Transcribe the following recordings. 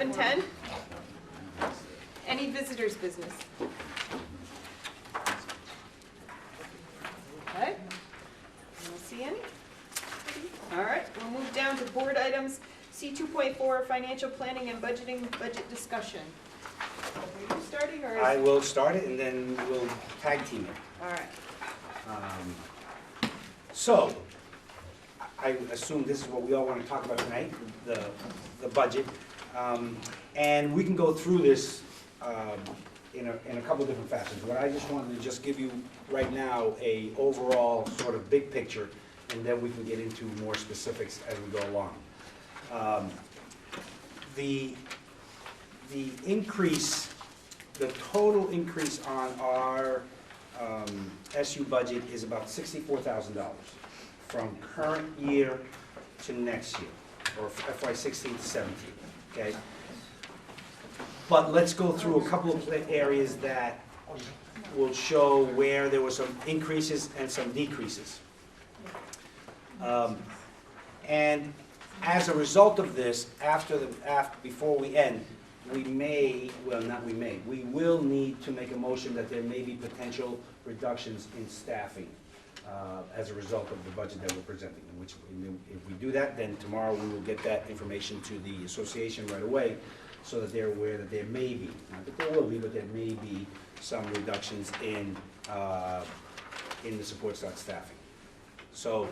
11:10. Any visitors' business? Okay. I don't see any. All right, we'll move down to board items. C 2.4, financial planning and budgeting, budget discussion. Are you starting or is... I will start it and then we'll tag team it. All right. So, I assume this is what we all want to talk about tonight, the budget. And we can go through this in a couple different fashions. What I just wanted to just give you right now a overall sort of big picture, and then we can get into more specifics as we go along. The increase, the total increase on our SU budget is about $64,000 from current year to next year, or FY16 to 17, okay? But let's go through a couple of areas that will show where there were some increases and some decreases. And as a result of this, before we end, we will need to make a motion that there may be potential reductions in staffing as a result of the budget that we're presenting. Which, if we do that, then tomorrow we will get that information to the association right away, so that they're aware that there may be, not that there will be, but there may be some reductions in the support staffing. So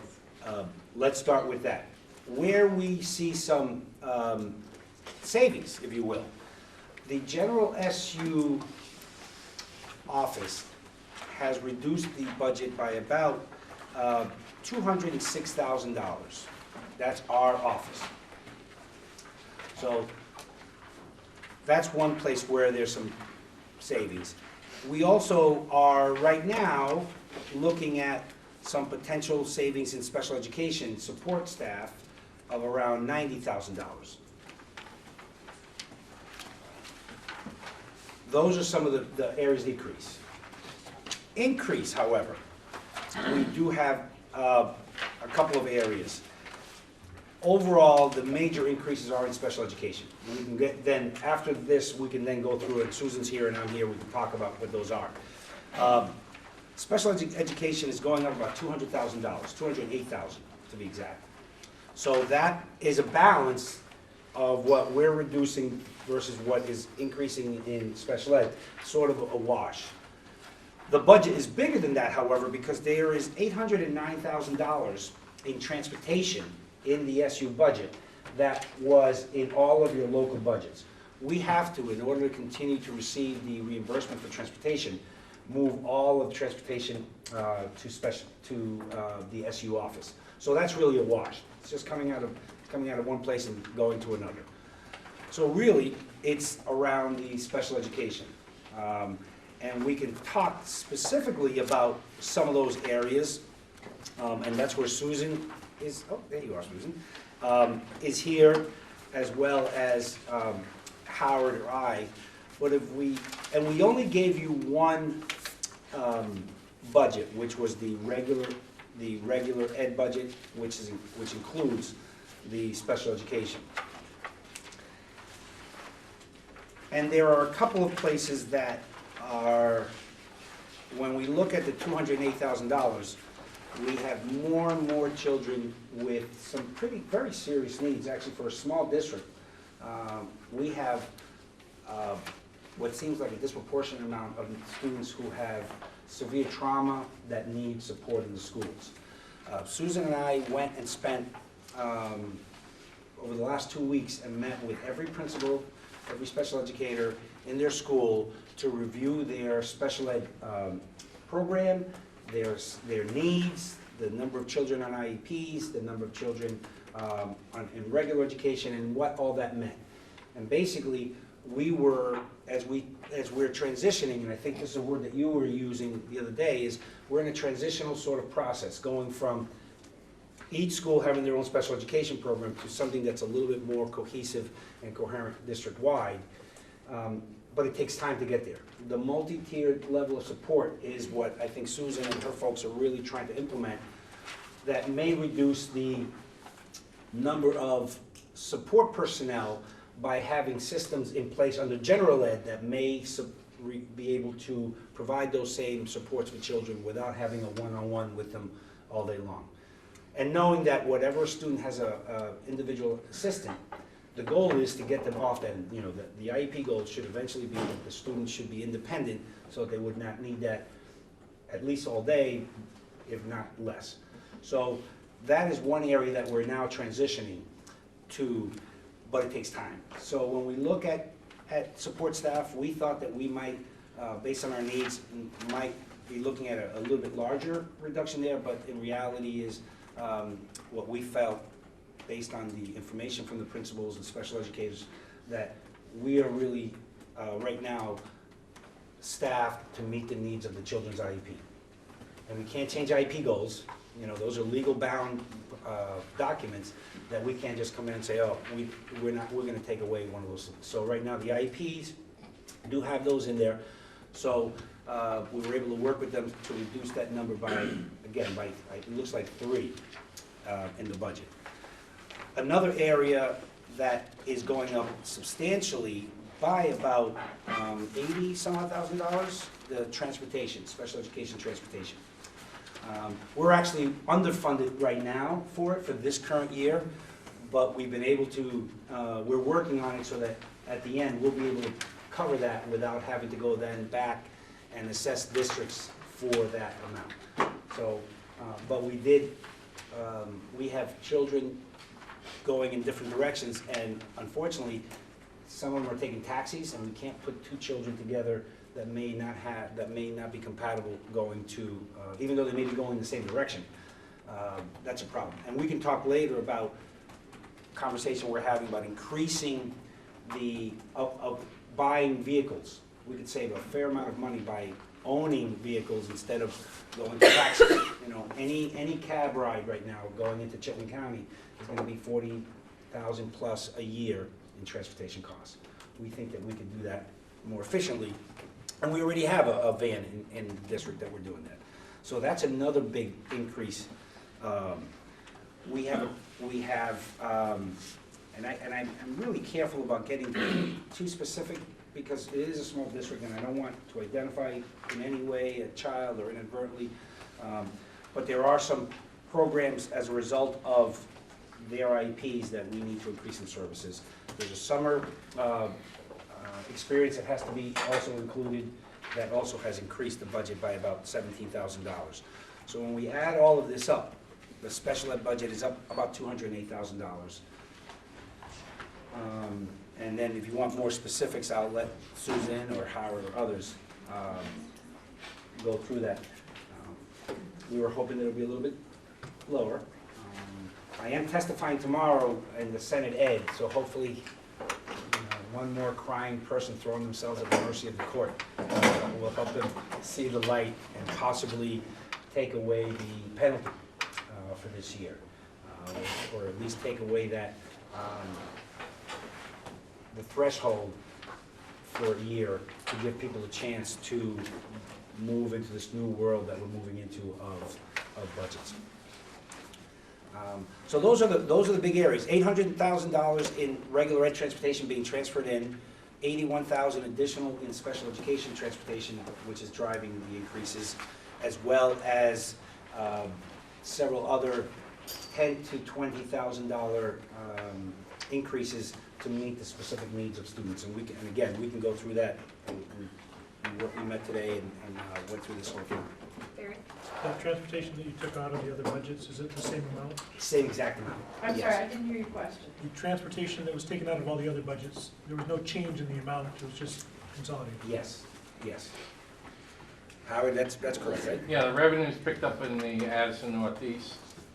let's start with that. Where we see some savings, if you will, the general SU office has reduced the budget by about $206,000. That's our office. So that's one place where there's some savings. We also are right now looking at some potential savings in special education support staff of around $90,000. Those are some of the areas decrease. Increase, however, we do have a couple of areas. Overall, the major increases are in special education. We can get then, after this, we can then go through it. Susan's here and I'm here, we can talk about what those are. Special education is going up about $200,000, $208,000 to be exact. So that is a balance of what we're reducing versus what is increasing in special ed, sort of a wash. The budget is bigger than that, however, because there is $809,000 in transportation in the SU budget that was in all of your local budgets. We have to, in order to continue to receive the reimbursement for transportation, move all of the transportation to the SU office. So that's really a wash. It's just coming out of one place and going to another. So really, it's around the special education. And we can talk specifically about some of those areas, and that's where Susan is, oh, there you are, Susan, is here, as well as Howard or I. But if we only gave you one budget, which was the regular ed budget, which includes the special education. And there are a couple of places that are, when we look at the $208,000, we have more and more children with some very serious needs. Actually, for a small district, we have what seems like a disproportionate amount of students who have severe trauma that need support in the schools. Susan and I went and spent over the last 2 weeks and met with every principal, every special educator in their school to review their special ed program, their needs, the number of children on IEPs, the number of children in regular education, and what all that meant. And basically, we were, as we're transitioning, and I think this is a word that you were using the other day, is we're in a transitional sort of process, going from each school having their own special education program to something that's a little bit more cohesive and coherent district-wide. But it takes time to get there. The multi-tiered level of support is what I think Susan and her folks are really trying to implement, that may reduce the number of support personnel, by having systems in place under general ed that may be able to provide those same supports for children without having a one-on-one with them all day long. And knowing that whatever student has a individual assistant, the goal is to get them off that, you know, the IEP goal should eventually be that the students should be independent so they would not need that at least all day, if not less. So that is one area that we're now transitioning to, but it takes time. So when we look at support staff, we thought that we might, based on our needs, might be looking at a little bit larger reduction there, but in reality is what we felt, based on the information from the principals and special educators, that we are really, right now, staffed to meet the needs of the children's IEP. And we can't change IEP goals. You know, those are legal bound documents that we can't just come in and say, oh, we're gonna take away one of those. So right now, the IEPs do have those in there. So we were able to work with them to reduce that number by, again, it looks like 3 in the budget. Another area that is going up substantially by about $80,000, the transportation, special education transportation. We're actually underfunded right now for this current year, but we've been able to, we're working on it so that at the end, we'll be able to cover that without having to go then back and assess districts for that amount. So, but we have children going in different directions, and unfortunately, some of them are taking taxis, and we can't put 2 children together that may not be compatible going to, even though they may be going in the same direction. That's a problem. And we can talk later about conversation we're having about increasing of buying vehicles. We could save a fair amount of money by owning vehicles instead of going to taxi. You know, any cab ride right now going into Chittenden County is going to be $40,000 plus a year in transportation costs. We think that we can do that more efficiently, and we already have a van in the district that we're doing that. So that's another big increase. We have, and I'm really careful about getting too specific because it is a small district, and I don't want to identify in any way a child or inadvertently. But there are some programs as a result of their IEPs that we need to increase in services. There's a summer experience that has to be also included that also has increased the budget by about $17,000. So when we add all of this up, the special ed budget is up about $208,000. And then if you want more specifics, I'll let Susan or Howard or others go through that. We were hoping that it would be a little bit lower. I am testifying tomorrow in the Senate Ed, so hopefully one more crying person throwing themselves at the mercy of the court will help them see the light and possibly take away the penalty for this year, or at least take away that the threshold for a year to give people a chance to move into this new world that we're moving into of budgets. So those are the big areas. $800,000 in regular ed transportation being transferred in, $81,000 additional in special education transportation, which is driving the increases, as well as several other $10,000 to $20,000 increases to meet the specific needs of students. And again, we can go through that. We met today and went through this whole thing. Barry? That transportation that you took out of the other budgets, is it the same amount? Same exact amount. I'm Yes. sorry, I didn't hear your question. The transportation that was taken out of all the other budgets, there was no change in the amount, it was just consolidated? Yes, yes. Howard, that's correct, right? Yeah, the revenue's picked up in the Addison Northeast.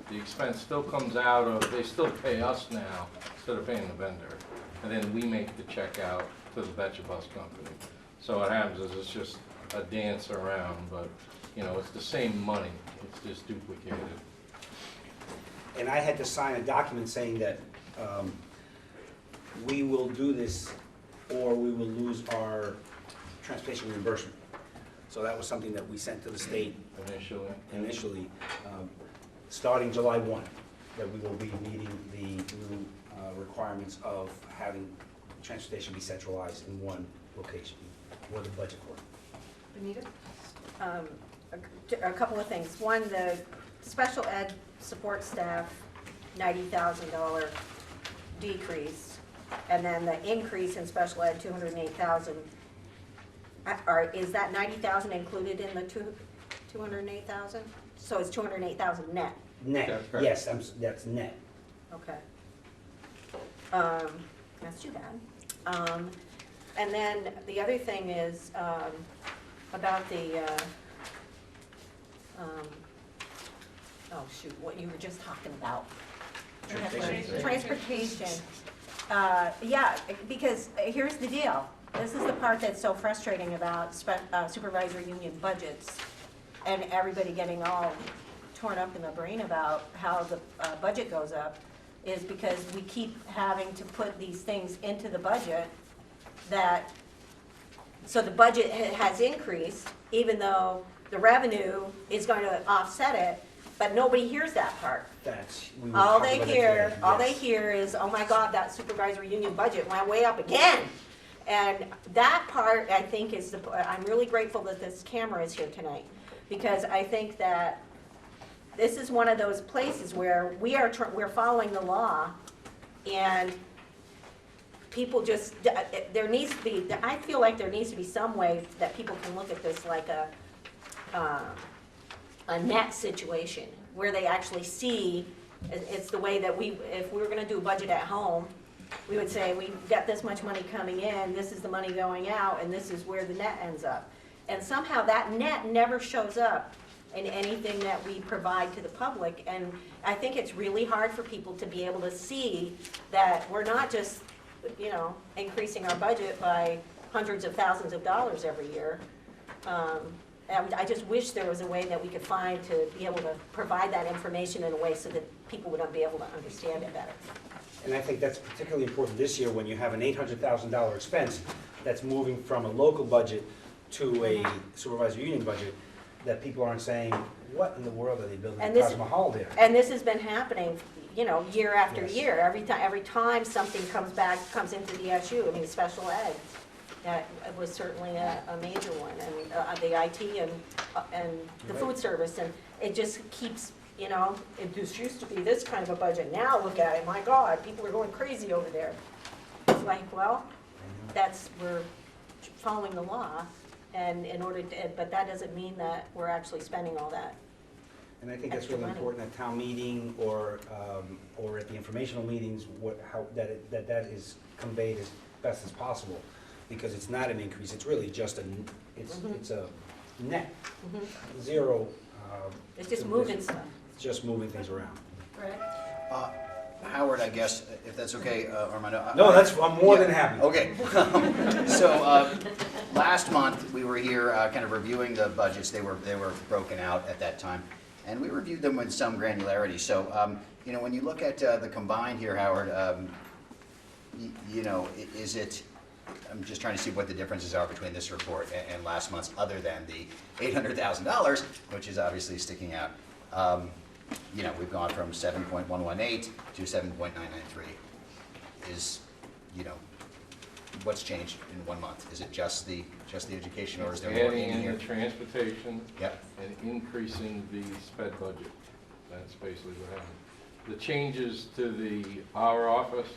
The expense still comes out of, they still pay us now instead of paying the vendor. And then we make the check out to the Betcha Bus company. So what happens is it's just a dance around, but you know, it's the same money, it's just duplicated. And I had to sign a document saying that we will do this or we will lose our transportation reimbursement. So that was something that we sent to the state initially, starting July 1, that we will be meeting the new requirements of having transportation be centralized in one location, or the budget for it. Benita? A couple of things. One, the special ed support staff, $90,000 decrease, and then the increase in special ed, $208,000. Is that $90,000 included in the $208,000? So it's $208,000 net. Net, That's correct. yes, that's net. Okay. That's too bad. And then the other thing is about the, oh shoot, what you were just talking about. Transportation. Transportation. Yeah, because here's the deal. This is the part that's so frustrating about supervisor union budgets and everybody getting all torn up in the brain about how the budget goes up, is because we keep having to put these things into the budget that, so the budget has increased, even though the revenue is going to offset it, but nobody hears that part. We were All talking they about it hear, today, all they yes. hear is, oh my God, that supervisor union budget went way up again. And that part, I think, is I'm really grateful that this camera is here tonight, because I think that this is one of those places where we're following the law, and people just, there needs to be, I feel like there needs to be some way that people can look at this like a net situation, where they actually see, it's the way that if we were gonna do a budget at home, we would say, we got this much money coming in, this is the money going out, and this is where the net ends up. And somehow that net never shows up in anything that we provide to the public, and I think it's really hard for people to be able to see that we're not just, increasing our budget by hundreds of thousands of dollars every year. And I just wish there was a way that we could find to be able to provide that information in a way so that people would be able to understand it better. And I think that's particularly important this year when you have an $800,000 expense that's moving from a local budget to a supervisor union budget, that people aren't saying, what in the world are they building And a this- Taj Mahal there? And this has been happening, year after Yes. year. Every time something comes into the SU, special ed, that was certainly a major one, and the IT and the food service, and it just keeps, this used to be this kind of a budget, now look at it, my God, people are going crazy over there. It's like, well, we're following the law, and but that doesn't mean that we're actually spending all that. And I think that's extra really money. important at town meeting or at the informational meetings, that is conveyed as best as possible. Because it's not an increase, it's really just it's a net, zero. It's just moving stuff. It's just moving things around. Right. Howard, I guess, if that's okay, Armando. No, I'm more than happy. Okay. So, last month, we were here kind of reviewing the budgets. They were broken out at that time, and we reviewed them with some granularity. So, when you look at the combined here, Howard, is it, I'm just trying to see what the differences are between this report and last month's, other than the $800,000, which is obviously sticking out. We've gone from 7.118 to 7.993. Is, what's changed in 1 month? Is it just the education, or is there more Adding in in here? the transportation Yep. and increasing the sped budget. That's basically what happened. The changes to our office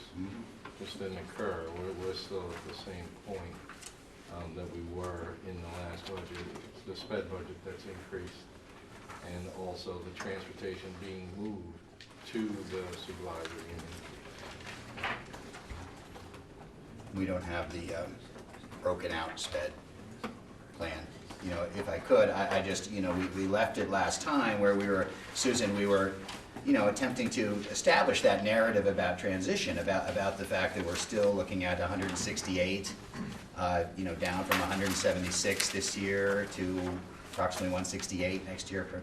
just didn't occur. We're still at the same point that we were in the last budget. It's the sped budget that's increased, and also the transportation being moved to the supervisory union. We don't have the broken out sped plan. If I could, I just, we left it last time where Susan, we were attempting to establish that narrative about transition, about the fact that we're still looking at 168, down from 176 this year to approximately 168 next year for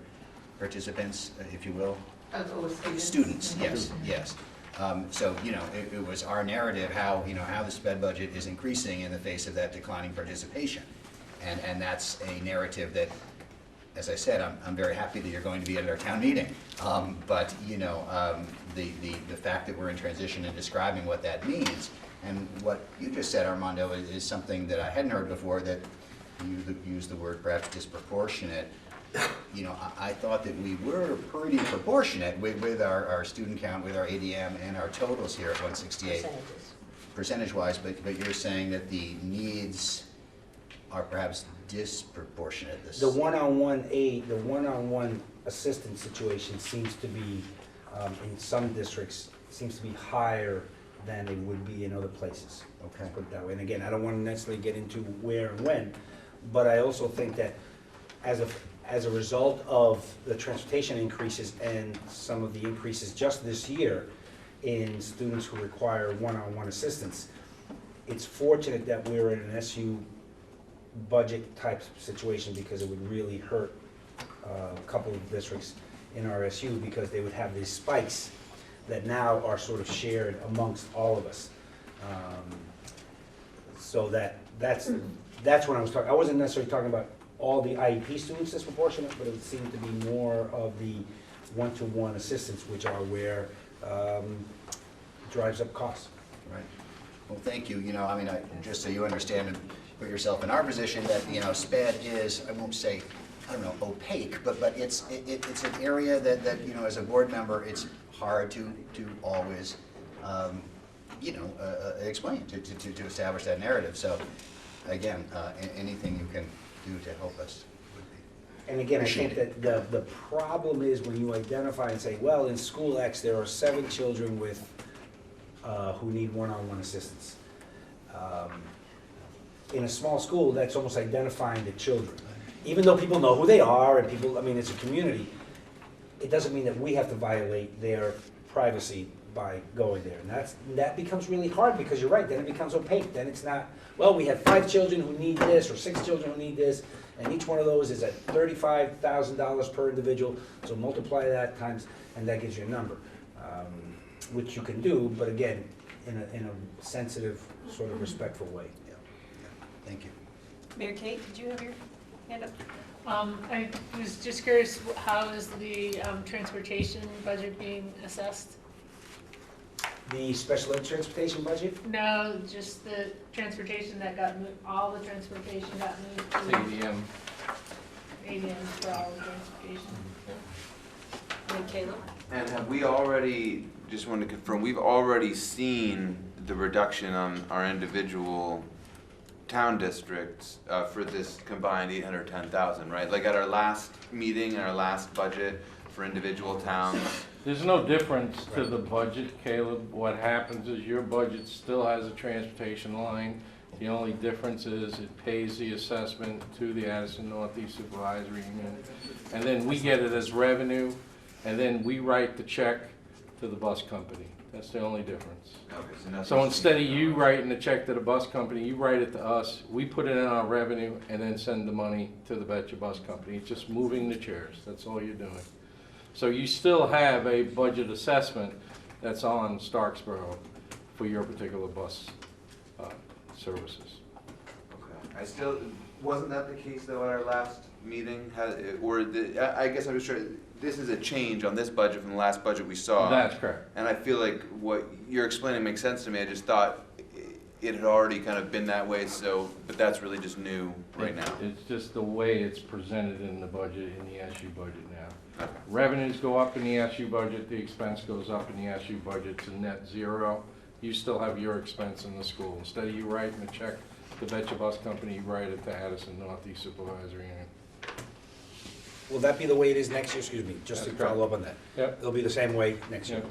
participants, if you will. Students, yes. So, it was our narrative how the sped budget is increasing in the face of that declining participation. And that's a narrative that, as I said, I'm very happy that you're going to be at our town meeting. But, the fact that we're in transition and describing what that means, And what you just said, Armando, is something that I hadn't heard before, that you used the word perhaps disproportionate. You know, I thought that we were pretty proportionate with our student count, with our ADM and our totals here at 168. Percentages. Percentage-wise, but you're saying that the needs are perhaps disproportionate. The one-on-one aid, the one-on-one assistance situation seems to be, in some districts, seems to be higher than it would be in other places. Okay. Put it that way. And again, I don't want to necessarily get into where and when, but I also think that as a result of the transportation increases and some of the increases just this year in students who require one-on-one assistance, it's fortunate that we're in an SU budget type situation, because it would really hurt a couple of districts in our SU, because they would have these spikes that now are sort of shared amongst all of us. So that's when I was talking, I wasn't necessarily talking about all the IEP students disproportionate, but it would seem to be more of the one-to-one assistance, which are where drives up costs. Right. Well, thank you. You know, I mean, just so you understand and put yourself in our position, that, you know, SPED is, I won't say, I don't know, opaque, but it's an area that, you know, as a board member, it's hard to always, you know, explain, to establish that narrative. So, again, anything you can do to help us would be. And again, I think that the problem is when you identify and say, well, in school X, there are 7 children with, who need one-on-one assistance. In a small school, that's almost identifying the children. Even though people know who they are and people, I mean, it's a community, it doesn't mean that we have to violate their privacy by going there. And that becomes really hard, because you're right, then it becomes opaque. Then it's not, well, we have 5 children who need this, or 6 children who need this, and each one of those is at $35,000 per individual, so multiply that times, and that gives you a number, which you can do, but again, in a sensitive, sort of respectful way. Yeah. Thank you. Mayor Kate, did you have your hand up? I was just curious, how is the transportation budget being assessed? The special ed transportation budget, No, just the transportation that got moved, all the transportation got moved to ADM. ADM for all the transportation. And Caleb? And have we already, just wanted to confirm, we've already seen the reduction on our individual town districts for this combined 810,000, right? Like at our last meeting, our last budget for individual towns. There's no difference to the budget, Caleb. What happens is your budget still has a transportation line. The only difference is it pays the assessment to the Addison Northeast Supervisory Union. And then we get it as revenue, and then we write the check to the bus company. That's the only difference. Okay, So instead of you writing the check to the bus company, you write it to us, we put it in our revenue, and then send the money to the Betcha Bus Company. It's just moving the chairs, that's all you're doing. So you still have a budget assessment that's on Starksboro for your particular bus services. Okay. I still, wasn't that the case though at our last meeting? I guess I'm just trying, this is a change on this budget from the last budget we saw. That's correct. And I feel like what you're explaining makes sense to me. I just thought it had already kind of been that way, so, but that's really just new right now. It's just the way it's presented in the budget, in the SU budget now. Okay. Revenues go up in the SU budget, the expense goes up in the SU budget to net zero. You still have your expense in the school. Instead of you writing a check to Betcha Bus Company, you write it to Addison Northeast Supervisory Union. will that be the way it is next year, excuse me, just to That's correct. follow up on that? Yep. It'll be the same way next year? Yep.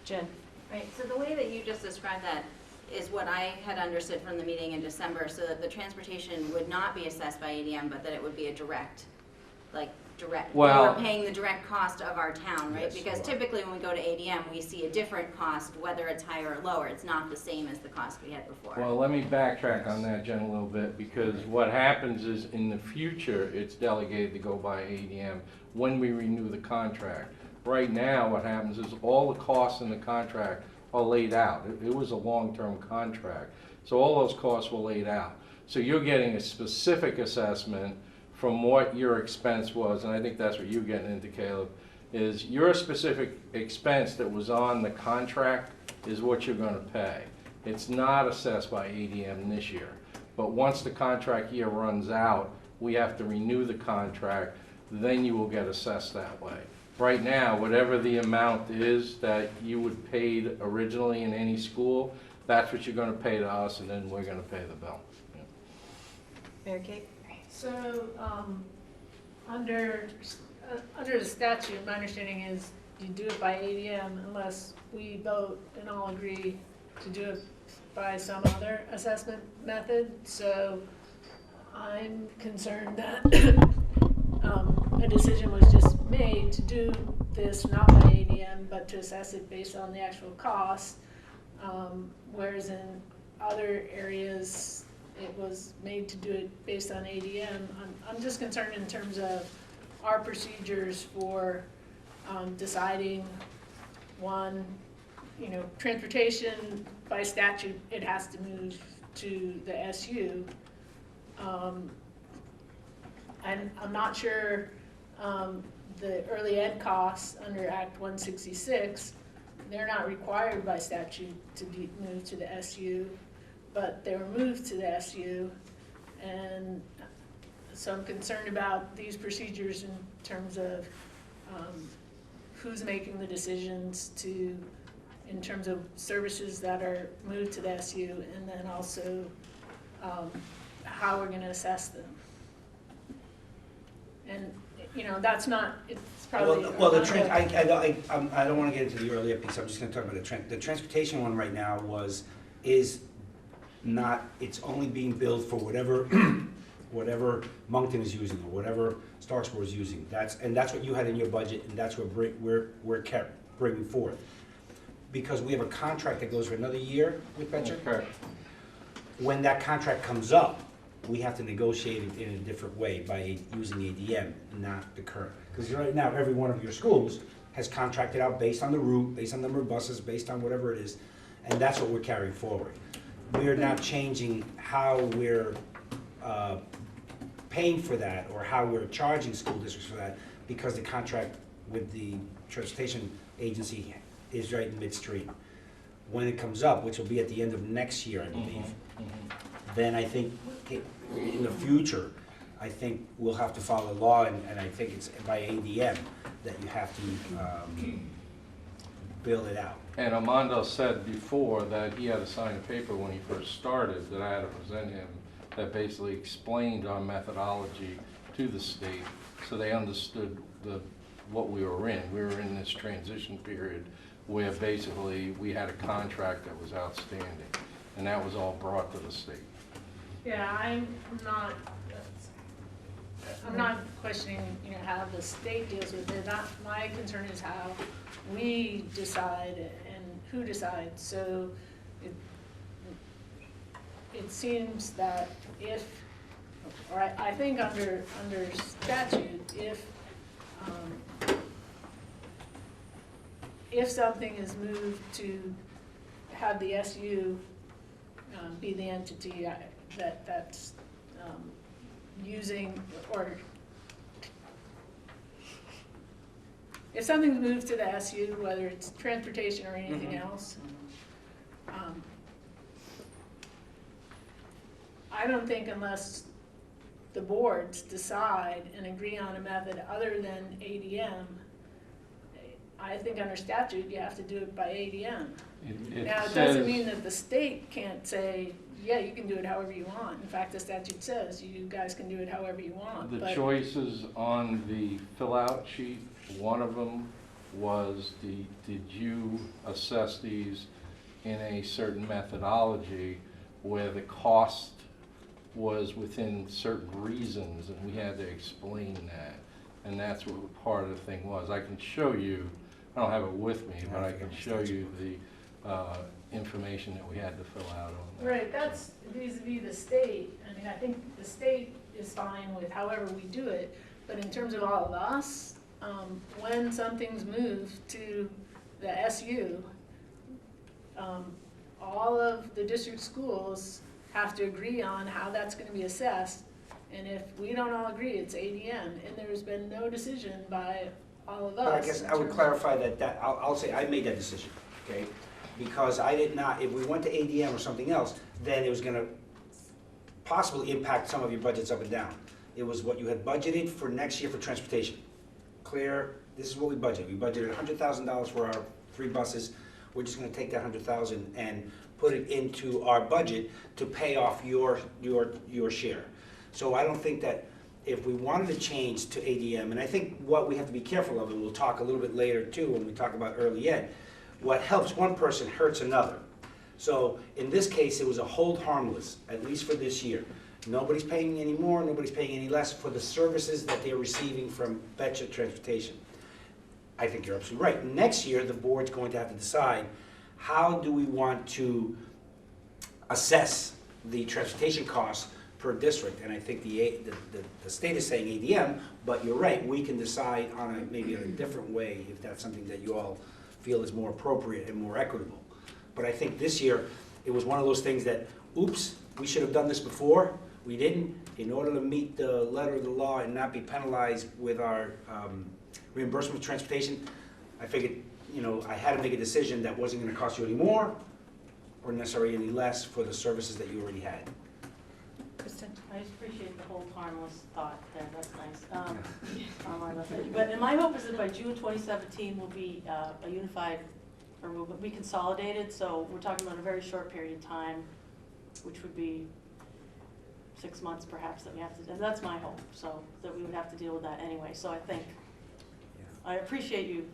Jen? Right, so the way that you just described that is what I had understood from the meeting in December, so that the transportation would not be assessed by ADM, but that it would be a direct, Well- we're paying the direct cost of our town, right? Yes, Because you are. typically when we go to ADM, we see a different cost, whether it's higher or lower. It's not the same as the cost we had before. Well, let me backtrack on that, Jen, a little bit, because what happens is in the future, it's delegated to go by ADM when we renew the contract. Right now, what happens is all the costs in the contract are laid out. It was a long-term contract, so all those costs were laid out. So you're getting a specific assessment from what your expense was, and I think that's what you're getting into, Caleb, is your specific expense that was on the contract is what you're gonna pay. It's not assessed by ADM this year. But once the contract year runs out, we have to renew the contract, then you will get assessed that way. Right now, whatever the amount is that you would paid originally in any school, that's what you're gonna pay to us, and then we're gonna pay the bill. Mary Kate? So, under the statute, my understanding is you do it by ADM unless we vote and all agree to do it by some other assessment method. So I'm concerned that a decision was just made to do this not by ADM, but to assess it based on the actual cost. Whereas in other areas, it was made to do it based on ADM. I'm just concerned in terms of our procedures for deciding, one, transportation by statute, it has to move to the SU. And I'm not sure the early ed costs under Act 166, they're not required by statute to be moved to the SU, but they were moved to the SU. And so I'm concerned about these procedures in terms of who's making the decisions in terms of services that are moved to the SU, and then also how we're gonna assess them. And, that's not, it's probably. Well, I don't wanna get into the earlier piece, I'm just gonna talk about the transportation one right now is not, it's only being billed for whatever Moncton is using, or whatever Starksport is using. That's what you had in your budget, and that's what we're kept bringing forth. Because we have a contract that goes for another year with Betcher. Correct. When that contract comes up, we have to negotiate it in a different way by using ADM, not the current. Because right now, every one of your schools has contracted out based on the route, based on the number of buses, based on whatever it is, and that's what we're carrying forward. We're not changing how we're paying for that, or how we're charging school districts for that, because the contract with the transportation agency is right in midstream. When it comes up, which will be at the end of next year, I believe, then I think in the future, I think we'll have to follow law, and I think it's by ADM that you have to bill it out. And Armando said before that he had to sign a paper when he first started, that I had to present him, that basically explained our methodology to the state, so they understood what we were in. We were in this transition period where basically we had a contract that was outstanding, and that was all brought to the state. Yeah, I'm not questioning, how the state deals with it. My concern is how we decide and who decides. So it seems that I think under statute, if something is moved to have the SU be the entity that's using, or if something's moved to the SU, whether it's transportation or anything else, I don't think unless the boards decide and agree on a method other than ADM, I think under statute, you have to do it by ADM. Now, it doesn't mean that the state can't say, yeah, you can do it however you want. In fact, the statute says you guys can do it however you want. The choices on the fill-out sheet, one of them was did you assess these in a certain methodology where the cost was within certain reasons, and we had to explain that. And that's what part of the thing was. I can show you, I don't have it with me, but I can show you the information that we had to fill out on that. Right, that's vis-a-vis the state. I mean, I think the state is fine with however we do it, but in terms of all of us, when something's moved to the SU, all of the district schools have to agree on how that's gonna be assessed. And if we don't all agree, it's ADM, and there's been no decision by all of us. But I guess I would clarify that I'll say I made that decision, okay? because I did not, if we went to ADM or something else, then it was gonna possibly impact some of your budgets up and down. It was what you had budgeted for next year for transportation. Clear, this is what we budgeted. We budgeted $100,000 for our 3 buses. We're just gonna take that 100,000 and put it into our budget to pay off your share. So I don't think that if we wanted to change to ADM, and I think what we have to be careful of, and we'll talk a little bit later too when we talk about early ed, what helps one person hurts another. So in this case, it was a hold harmless, at least for this year. Nobody's paying any more, nobody's paying any less for the services that they're receiving from Betcha Transportation. I think you're absolutely right. Next year, the board's going to have to decide, how do we want to assess the transportation costs per district? And I think the state is saying ADM, but you're right, we can decide on maybe in a different way if that's something that you all feel is more appropriate and more equitable. But I think this year, it was one of those things that, oops, we should have done this before, we didn't. In order to meet the letter of the law and not be penalized with our reimbursement of transportation, I figured, I had to make a decision that wasn't gonna cost you any more or necessarily any less for the services that you already had. Kristen? I just appreciate the whole harmless thought there, that's nice. But my hope is that by June 2017, we'll be a unified, or we'll be consolidated, so we're talking about a very short period of time, which would be 6 months perhaps that we have to, and that's my hope, so that we would have to deal with that anyway. So I think, I appreciate you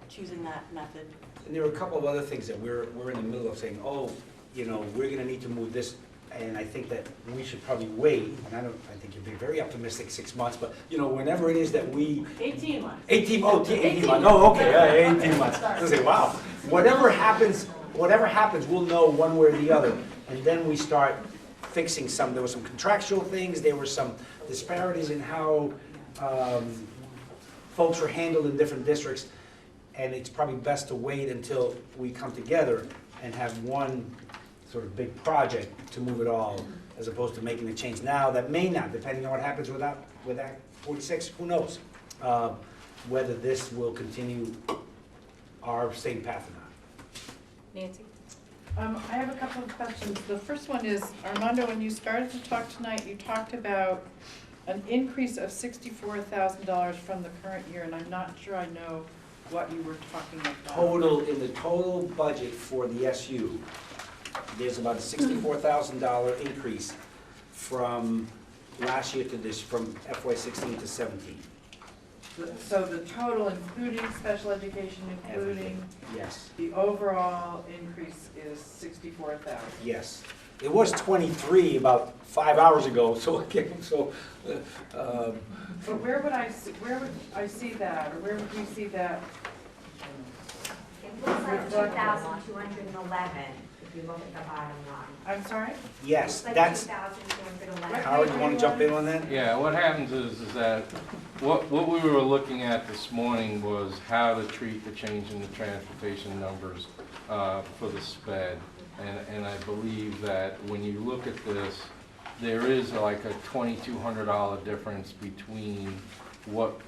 choosing that method. And there are a couple of other things that we're in the middle of saying, we're gonna need to move this, and I think that we should probably wait, and I think you're being very optimistic, 6 months, but, whenever it is that we. 18 months. 18 months, oh, okay, 18 months. I say, wow, whatever happens, we'll know one way or the other, and then we start fixing there were some contractual things, there were some disparities in how folks were handled in different districts, and it's probably best to wait until we come together and have one sort of big project to move it all, as opposed to making a change now that may not, depending on what happens with Act 46, who knows, whether this will continue our same path or not. Nancy? I have a couple of questions. The first one is, Armando, when you started to talk tonight, you talked about an increase of $64,000 from the current year, and I'm not sure I know what you were talking about. In the total budget for the SU, there's about a $64,000 increase from last year to this, from FY16 to 17. So the total, including special education, including Yes. the overall increase is 64,000. Yes. It was 23 about 5 hours ago, so But where would I see that, or where would we see that? It looks like 2,211, if you look at the bottom line. I'm sorry? yes, Looks like that's, 2,211. Howard, you want to jump in on that? Yeah, what happens is that, what we were looking at this morning was how to treat the change in the transportation numbers for the SPED. And I believe that when you look at this, there is like a $2,200 difference between what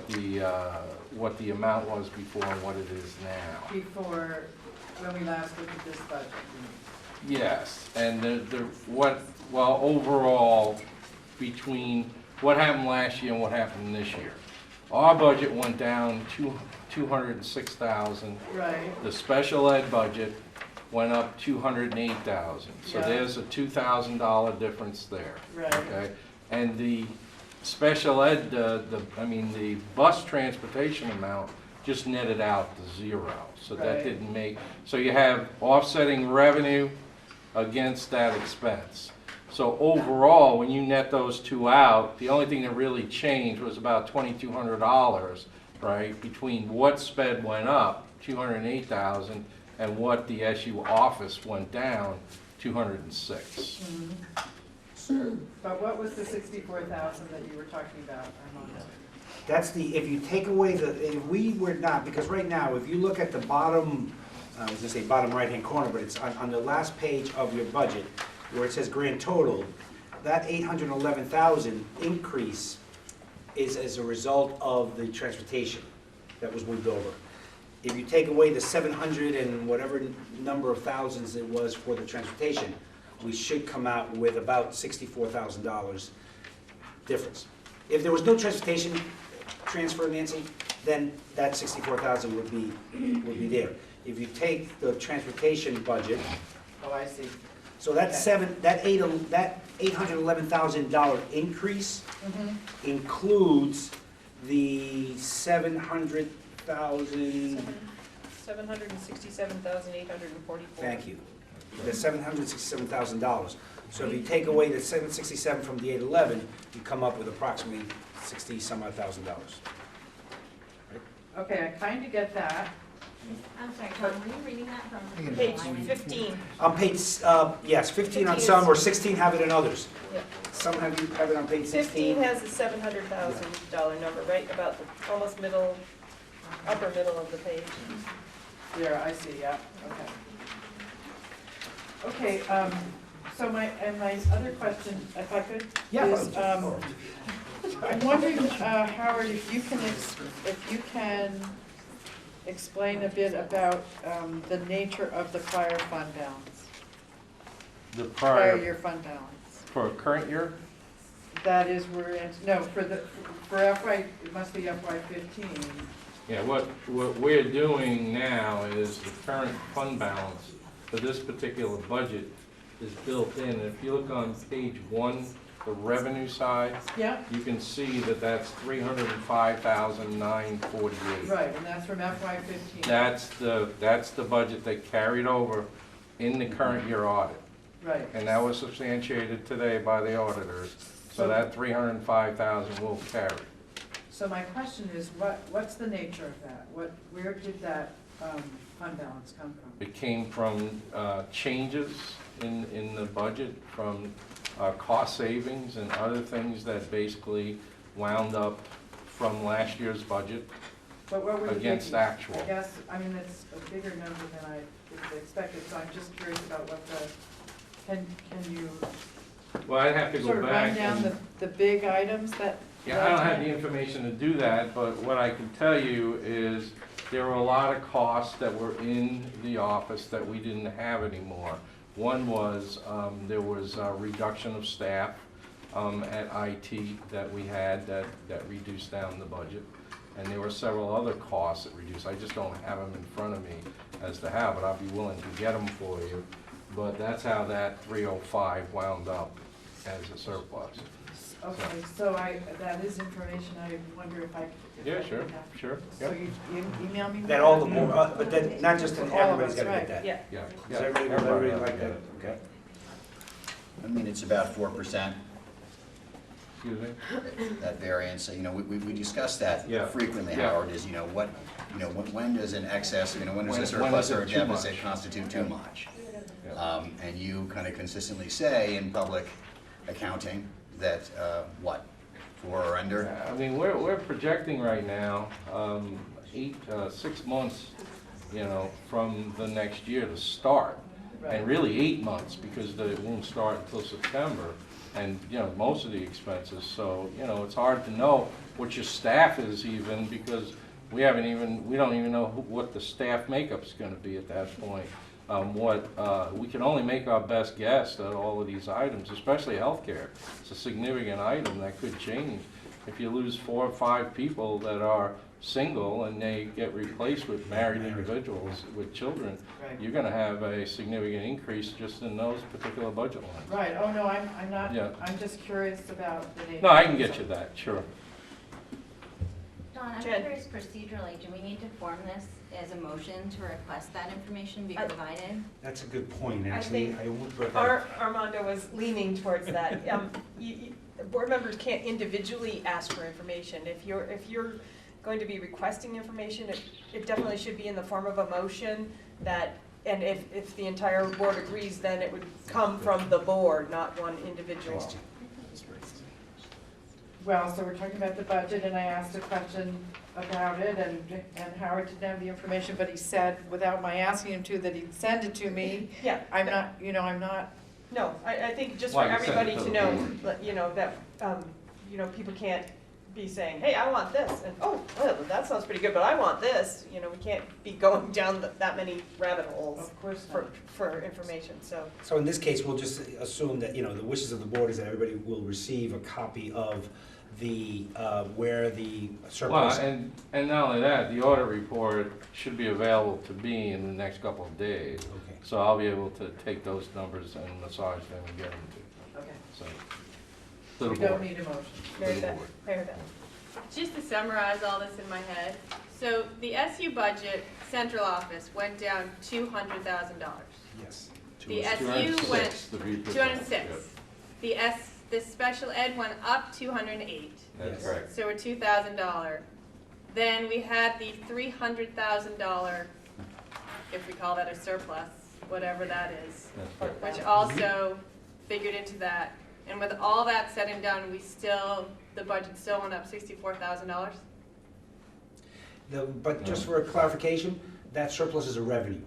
the amount was before and what it is now. Before, when we last looked at this budget. Yes, and overall, between what happened last year and what happened this year, our budget went down $206,000. Right. The special ed budget went up $208,000. So Yeah. there's a $2,000 difference there. Right. Okay, and the special ed, the bus transportation amount just netted out to zero. So that Right. didn't make, so you have offsetting revenue against that expense. So overall, when you net those two out, the only thing that really changed was about $2,200, right? Between what SPED went up, $208,000, and what the SU office went down, $206. But what was the 64,000 that you were talking about, Armando? That's if you take away if we were not, because right now, if you look at the bottom, I was gonna say bottom right-hand corner, but it's on the last page of your budget, where it says grand total, that 811,000 increase is as a result of the transportation that was moved over. if you take away the 700 and whatever number of thousands it was for the transportation, we should come out with about $64,000 difference. If there was no transportation transfer, Nancy, then that 64,000 would be there. If you take the transportation budget, Oh, I see. so that $811,000 increase includes the 700,000. 767,844. Thank you. The $767,000. So if you take away the 767 from the 811, you come up with approximately 60-some-odd thousand dollars. Okay, I kind of get that. I'm sorry, Tom, were you reading that from? Page 15. On page, yes, 15 on some, or 16 have it in others. Yeah. Some have it on page 16. 15 has the $700,000 number, right, about the almost middle, upper middle of the page. There, I see, yeah, okay. Okay, so my other question, if I could, is, I'm wondering, Howard, if you can explain a bit about the nature of the prior fund balance. The Prior prior, year fund balance. for current year? That is, for FY, it must be FY 15. Yeah, what we're doing now is the current fund balance for this particular budget is built in. If you look on page 1, the revenue side, Yeah, you can see that that's $305,948. right, and that's from FY 15. That's the budget they carried over in the current year audit. Right. And that was substantiated today by the auditors, so that 305,000 will carry. So my question is, what's the nature of that? Where did that fund balance come from? It came from changes in the budget, from cost savings and other things that basically wound up from last year's budget But what were the against biggies? actual. I guess, I mean, it's a bigger number than I expected, so I'm just curious about what can you Well, I'd have to sort go of run back down and, the big items that? yeah, I don't have the information to do that, but what I can tell you is there were a lot of costs that were in the office that we didn't have anymore. One was, there was a reduction of staff at IT that we had that reduced down the budget. And there were several other costs that reduced. I just don't have them in front of me as to how, but I'll be willing to get them for you. But that's how that 305 wound up as a surplus. Okay, so that is information I wonder if I could. Yeah, sure, sure. So you email me? That all the more, but then, not just, All of everybody's us, gotta right. get that. Yeah. Yeah. Does everybody like that? Okay. I mean, it's about 4%, Excuse me? that variance. You know, we discuss that Yeah. frequently, Yeah. Howard, is, when does an excess, when does When- a surplus when or a is it too deficit much? constitute too much? Yeah. And you kind of consistently say in public accounting that, what, 4 or under? I mean, we're projecting right now, 6 months, from the next year to start. And really 8 months, because it won't start until September, and, most of the expenses. So, it's hard to know what your staff is even, because we don't even know what the staff makeup's gonna be at that point. We can only make our best guess at all of these items, especially healthcare. It's a significant item that could change. If you lose 4 or 5 people that are single and they get replaced with married individuals with children, Right. you're gonna have a significant increase just in those particular budget lines. Right, oh, no, I'm not, Yeah. I'm just curious about the nature. No, I can get you that, sure. Dawn, I'm Jen. curious procedurally, do we need to form this as a motion to request that information be provided? That's a good point, I actually. think I would put that. Armando was leaning towards that. Board members can't individually ask for information. If you're going to be requesting information, it definitely should be in the form of a motion that, and if the entire board agrees, then it would come from the board, not one individual. Thanks, Jim. Well, so we're talking about the budget, and I asked a question about it, and Howard didn't have the information, but he said, without my asking him to, that he'd send it to me. Yeah. I'm not, I'm not, No, I think just for Well, you said everybody it to to the know, board. that, people can't be saying, hey, I want this, and, oh, well, that sounds pretty good, but I want this. You know, we can't be going down that many rabbit holes Of course for information, so. So in this case, we'll just assume that, the wishes of the board is that everybody will receive a copy of the, where the Well, surplus. and not only that, the audit report should be available to me in the next couple of days. Okay. So I'll be able to take those numbers and massage them and get them to, Okay. so. To the We don't board. need a motion. Mary Beth, board. Mary Beth. Just to summarize all this in my head, so the SU budget, central office, went down $200,000. Yes. The SU 206 went, to be precise, 206. The special ed went up 208, That's Yes. correct. so we're $2,000. Then we had the $300,000, if we call that a surplus, whatever that is, That's correct. which also figured into that. And with all that said and done, the budget still went up $64,000? But just for clarification, that surplus is a revenue.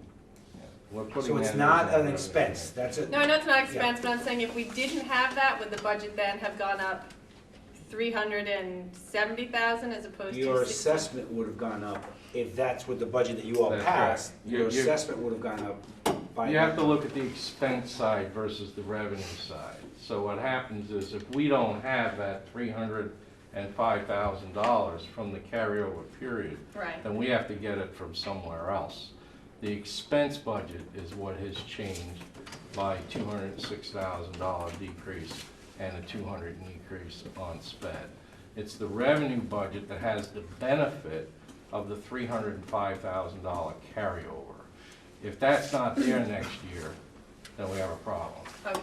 We're putting So it's that not as an a- expense, that's it. No, I know it's not expense, but I'm saying if we didn't have that, would the budget then have gone up 370,000 as opposed to Your 60? assessment would have gone up if that's what the budget that you all That's passed. right. Your You- assessment would have gone up by. You have to look at the expense side versus the revenue side. So what happens is if we don't have that $305,000 from the carryover period, Right. then we have to get it from somewhere else. The expense budget is what has changed by $206,000 decrease and a 200 increase on sped. It's the revenue budget that has the benefit of the $305,000 carryover. If that's not there next year, then we have a problem. Okay.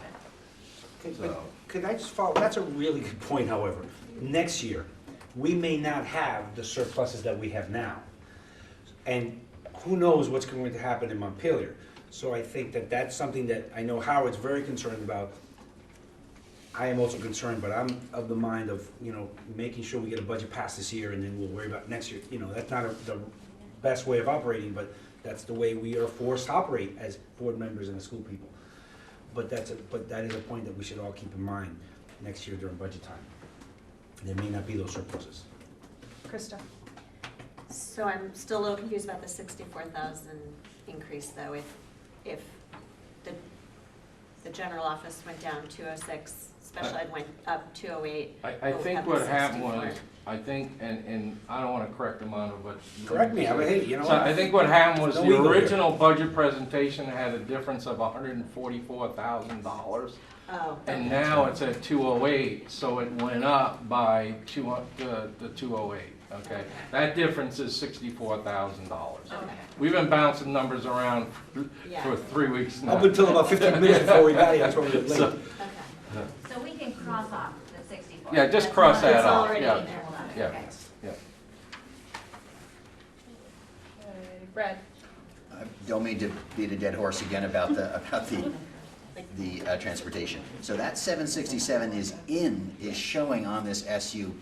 Okay, but So- could I just follow, that's a really good point, however. Next year, we may not have the surpluses that we have now. And who knows what's going to happen in Montpelier. So I think that that's something that I know Howard's very concerned about. I am also concerned, but I'm of the mind of, making sure we get a budget passed this year and then we'll worry about next year. That's not the best way of operating, but that's the way we are forced to operate as board members and as school people. But that is a point that we should all keep in mind next year during budget time. There may not be those surpluses. Krista? So I'm still a little confused about the 64,000 increase though, if the general office went down 206, special ed went up 208. I but we think have the what happened 64. was, and I don't want to correct Amanda, but. Correct me, hey, you know So what? I think what happened was No the ego here. original budget presentation had a difference of $144,000. Oh, And now it's at 208, so it went up by the 208, okay? That difference is $64,000. okay, We've been bouncing numbers around Yeah. for 3 weeks now. Up until about 15 minutes before we got here, that's when we were late. So- okay. So we can cross off the 64. Yeah, just That's cross not- that It's off, already yeah. in there. Yeah. Okay. Yeah. Brad? I don't mean to beat a dead horse again about the transportation. So that 767 is showing on this SU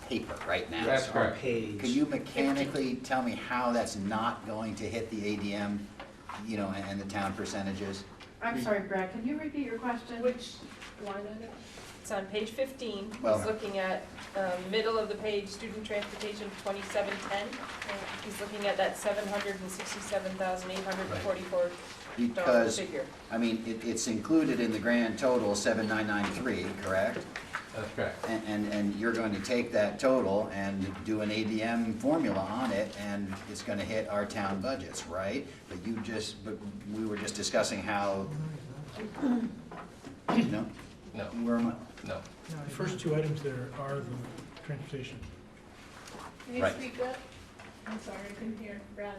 paper right now. That's So correct. Page. Can you mechanically tell me how that's not going to hit the ADM, and the town percentages? I'm sorry, Brad, can you repeat your question? Which line item? It's on page 15. Well- He's looking at, middle of the page, student transportation 2710. He's looking at that $767,844 Because, figure. I mean, it's included in the grand total 7,993, correct? That's correct. And you're going to take that total and do an ADM formula on it, and it's gonna hit our town budgets, right? But we were just discussing how, no? No, Where am I? no. The first two items there are the transportation. Can you Right. speak up? I'm sorry, I couldn't hear Brad.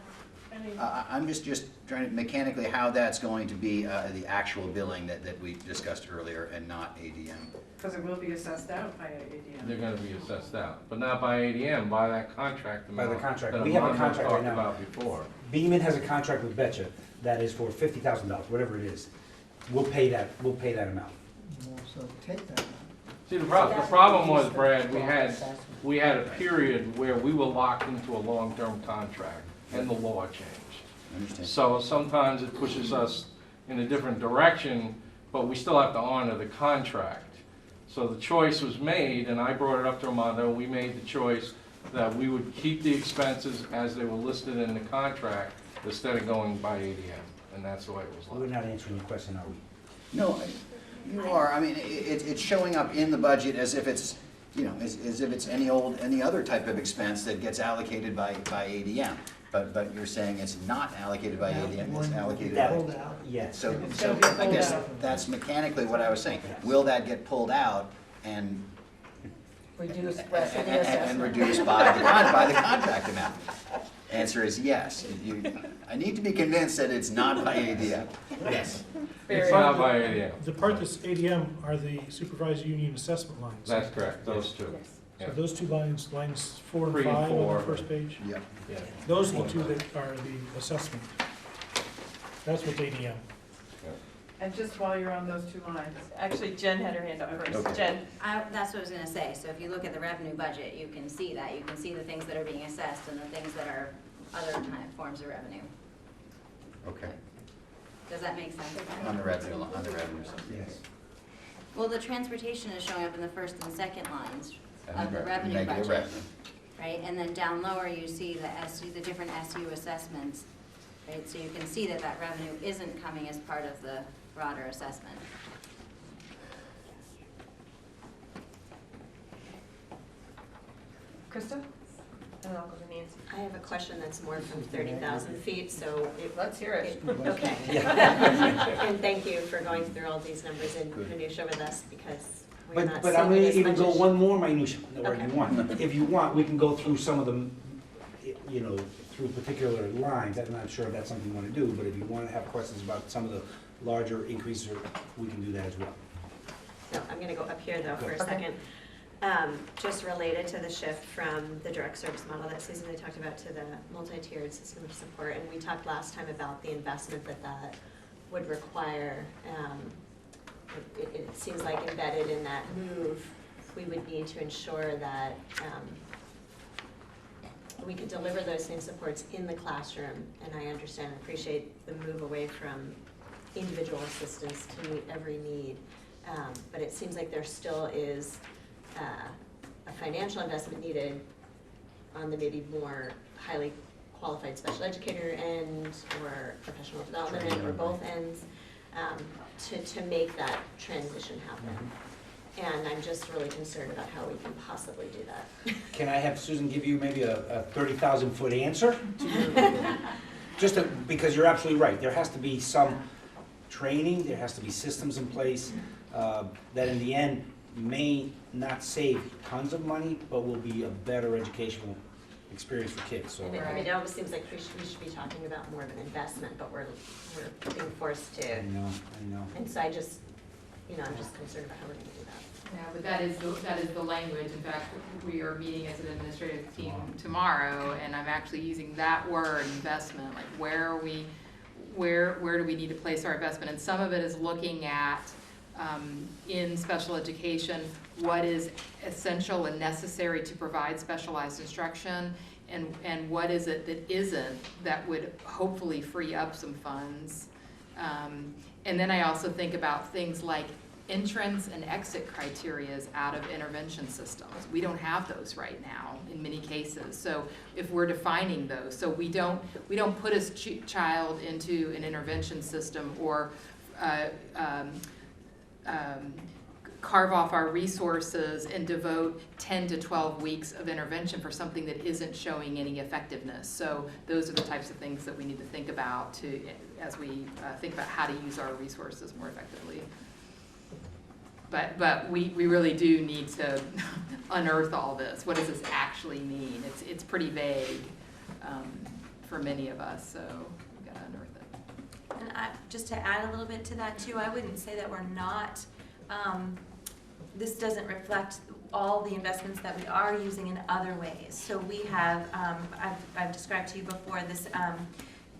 I mean, I'm just trying to mechanically how that's going to be the actual billing that we discussed earlier and not ADM. Because it will be assessed out by They're ADM. gonna be assessed out, but not by ADM, by that contract By the amount. contract. that We have a Amanda contract right talked now. about before. Beaman has a contract with Betcha that is for $50,000, whatever it is. We'll pay that amount. So take that. See, the problem was, Brad, we had a period where we were locked into a long-term contract, and the law changed. I understand. So sometimes it pushes us in a different direction, but we still have to honor the contract. So the choice was made, and I brought it up to Armando, and we made the choice that we would keep the expenses as they were listed in the contract instead of going by ADM, and that's the way it was We're left. not answering your question, are we? No, you are, I mean, it's showing up in the budget as if it's, you know, as if it's any other type of expense that gets allocated by ADM. But you're saying it's not allocated by ADM, it's allocated by. Pulled out. Yes. So It's gonna be I pulled guess out. that's mechanically what I was saying. Will that get pulled out and Reduce and reduced by the contract amount? Answer is yes. I need to be convinced that it's not by ADM. Yes. It's not by ADM. The part that's ADM are the supervisor union assessment lines. That's correct, those two. So those two lines, lines 4 and 3 and 5 on 4. the first page, Yep. Yeah. those are the two that are the assessment. That's what's ADM. And just while you're on those two lines, Actually, Jen had her hand up first. Okay. Jen? That's what I was gonna say, so if you look at the revenue budget, you can see that, you can see the things that are being assessed and the things that are other forms of revenue. Okay. Does that make sense? On the revenue side. Yes. Well, the transportation is showing up in the first and second lines And of the the revenue negative budget, revenue. right? And then down lower, you see the different SU assessments, right? So you can see that that revenue isn't coming as part of the broader assessment. Krista? And then I'll go to Nancy. I have a question that's more from 30,000 feet, so Let's hear it. okay. And thank you for going through all these numbers in minutia with us, because we're not But I'm seeing gonna as even much go as- one more minutia, where Okay. you want. If you want, we can go through some of them, you know, through particular lines. I'm not sure if that's something you wanna do, but if you wanna have questions about some of the larger increases, we can do that as well. No, I'm gonna go up here though for a Okay. second. Just related to the shift from the direct service model that Susan and I talked about to the multi-tiered system of support, and we talked last time about the investment that would require. It seems like embedded in that move, we would need to ensure that we could deliver those same supports in the classroom, and I understand and appreciate the move away from individual assistance to meet every need. But it seems like there still is a financial investment needed on the maybe more highly qualified special educator end or professional development end or both ends to make that transition happen. And I'm just really concerned about how we can possibly do that. Can I have Susan give you maybe a 30,000-foot answer? Because you're absolutely right. There has to be some training, there has to be systems in place that in the end may not save tons of money, but will be a better educational experience for kids, so. And it almost seems like we should be talking about more of an investment, but we're being forced to. I know. And so I'm just concerned about how we're gonna do that. Yeah, but that is the language. In fact, we are meeting as an administrative team tomorrow, and I'm actually using that word, investment, like where do we need to place our investment? And some of it is looking at, in special education, what is essential and necessary to provide specialized instruction, and what is it that isn't, that would hopefully free up some funds. And then I also think about things like entrance and exit criterias out of intervention systems. We don't have those right now in many cases. So if we're defining those, so we don't put a child into an intervention system or carve off our resources and devote 10 to 12 weeks of intervention for something that isn't showing any effectiveness. So those are the types of things that we need to think about as we think about how to use our resources more effectively. But we really do need to unearth all this. What does this actually mean? It's pretty vague for many of us, so we've got to unearth it. And just to add a little bit to that too, I wouldn't say that we're not, this doesn't reflect all the investments that we are using in other ways. So we have, I've described to you before this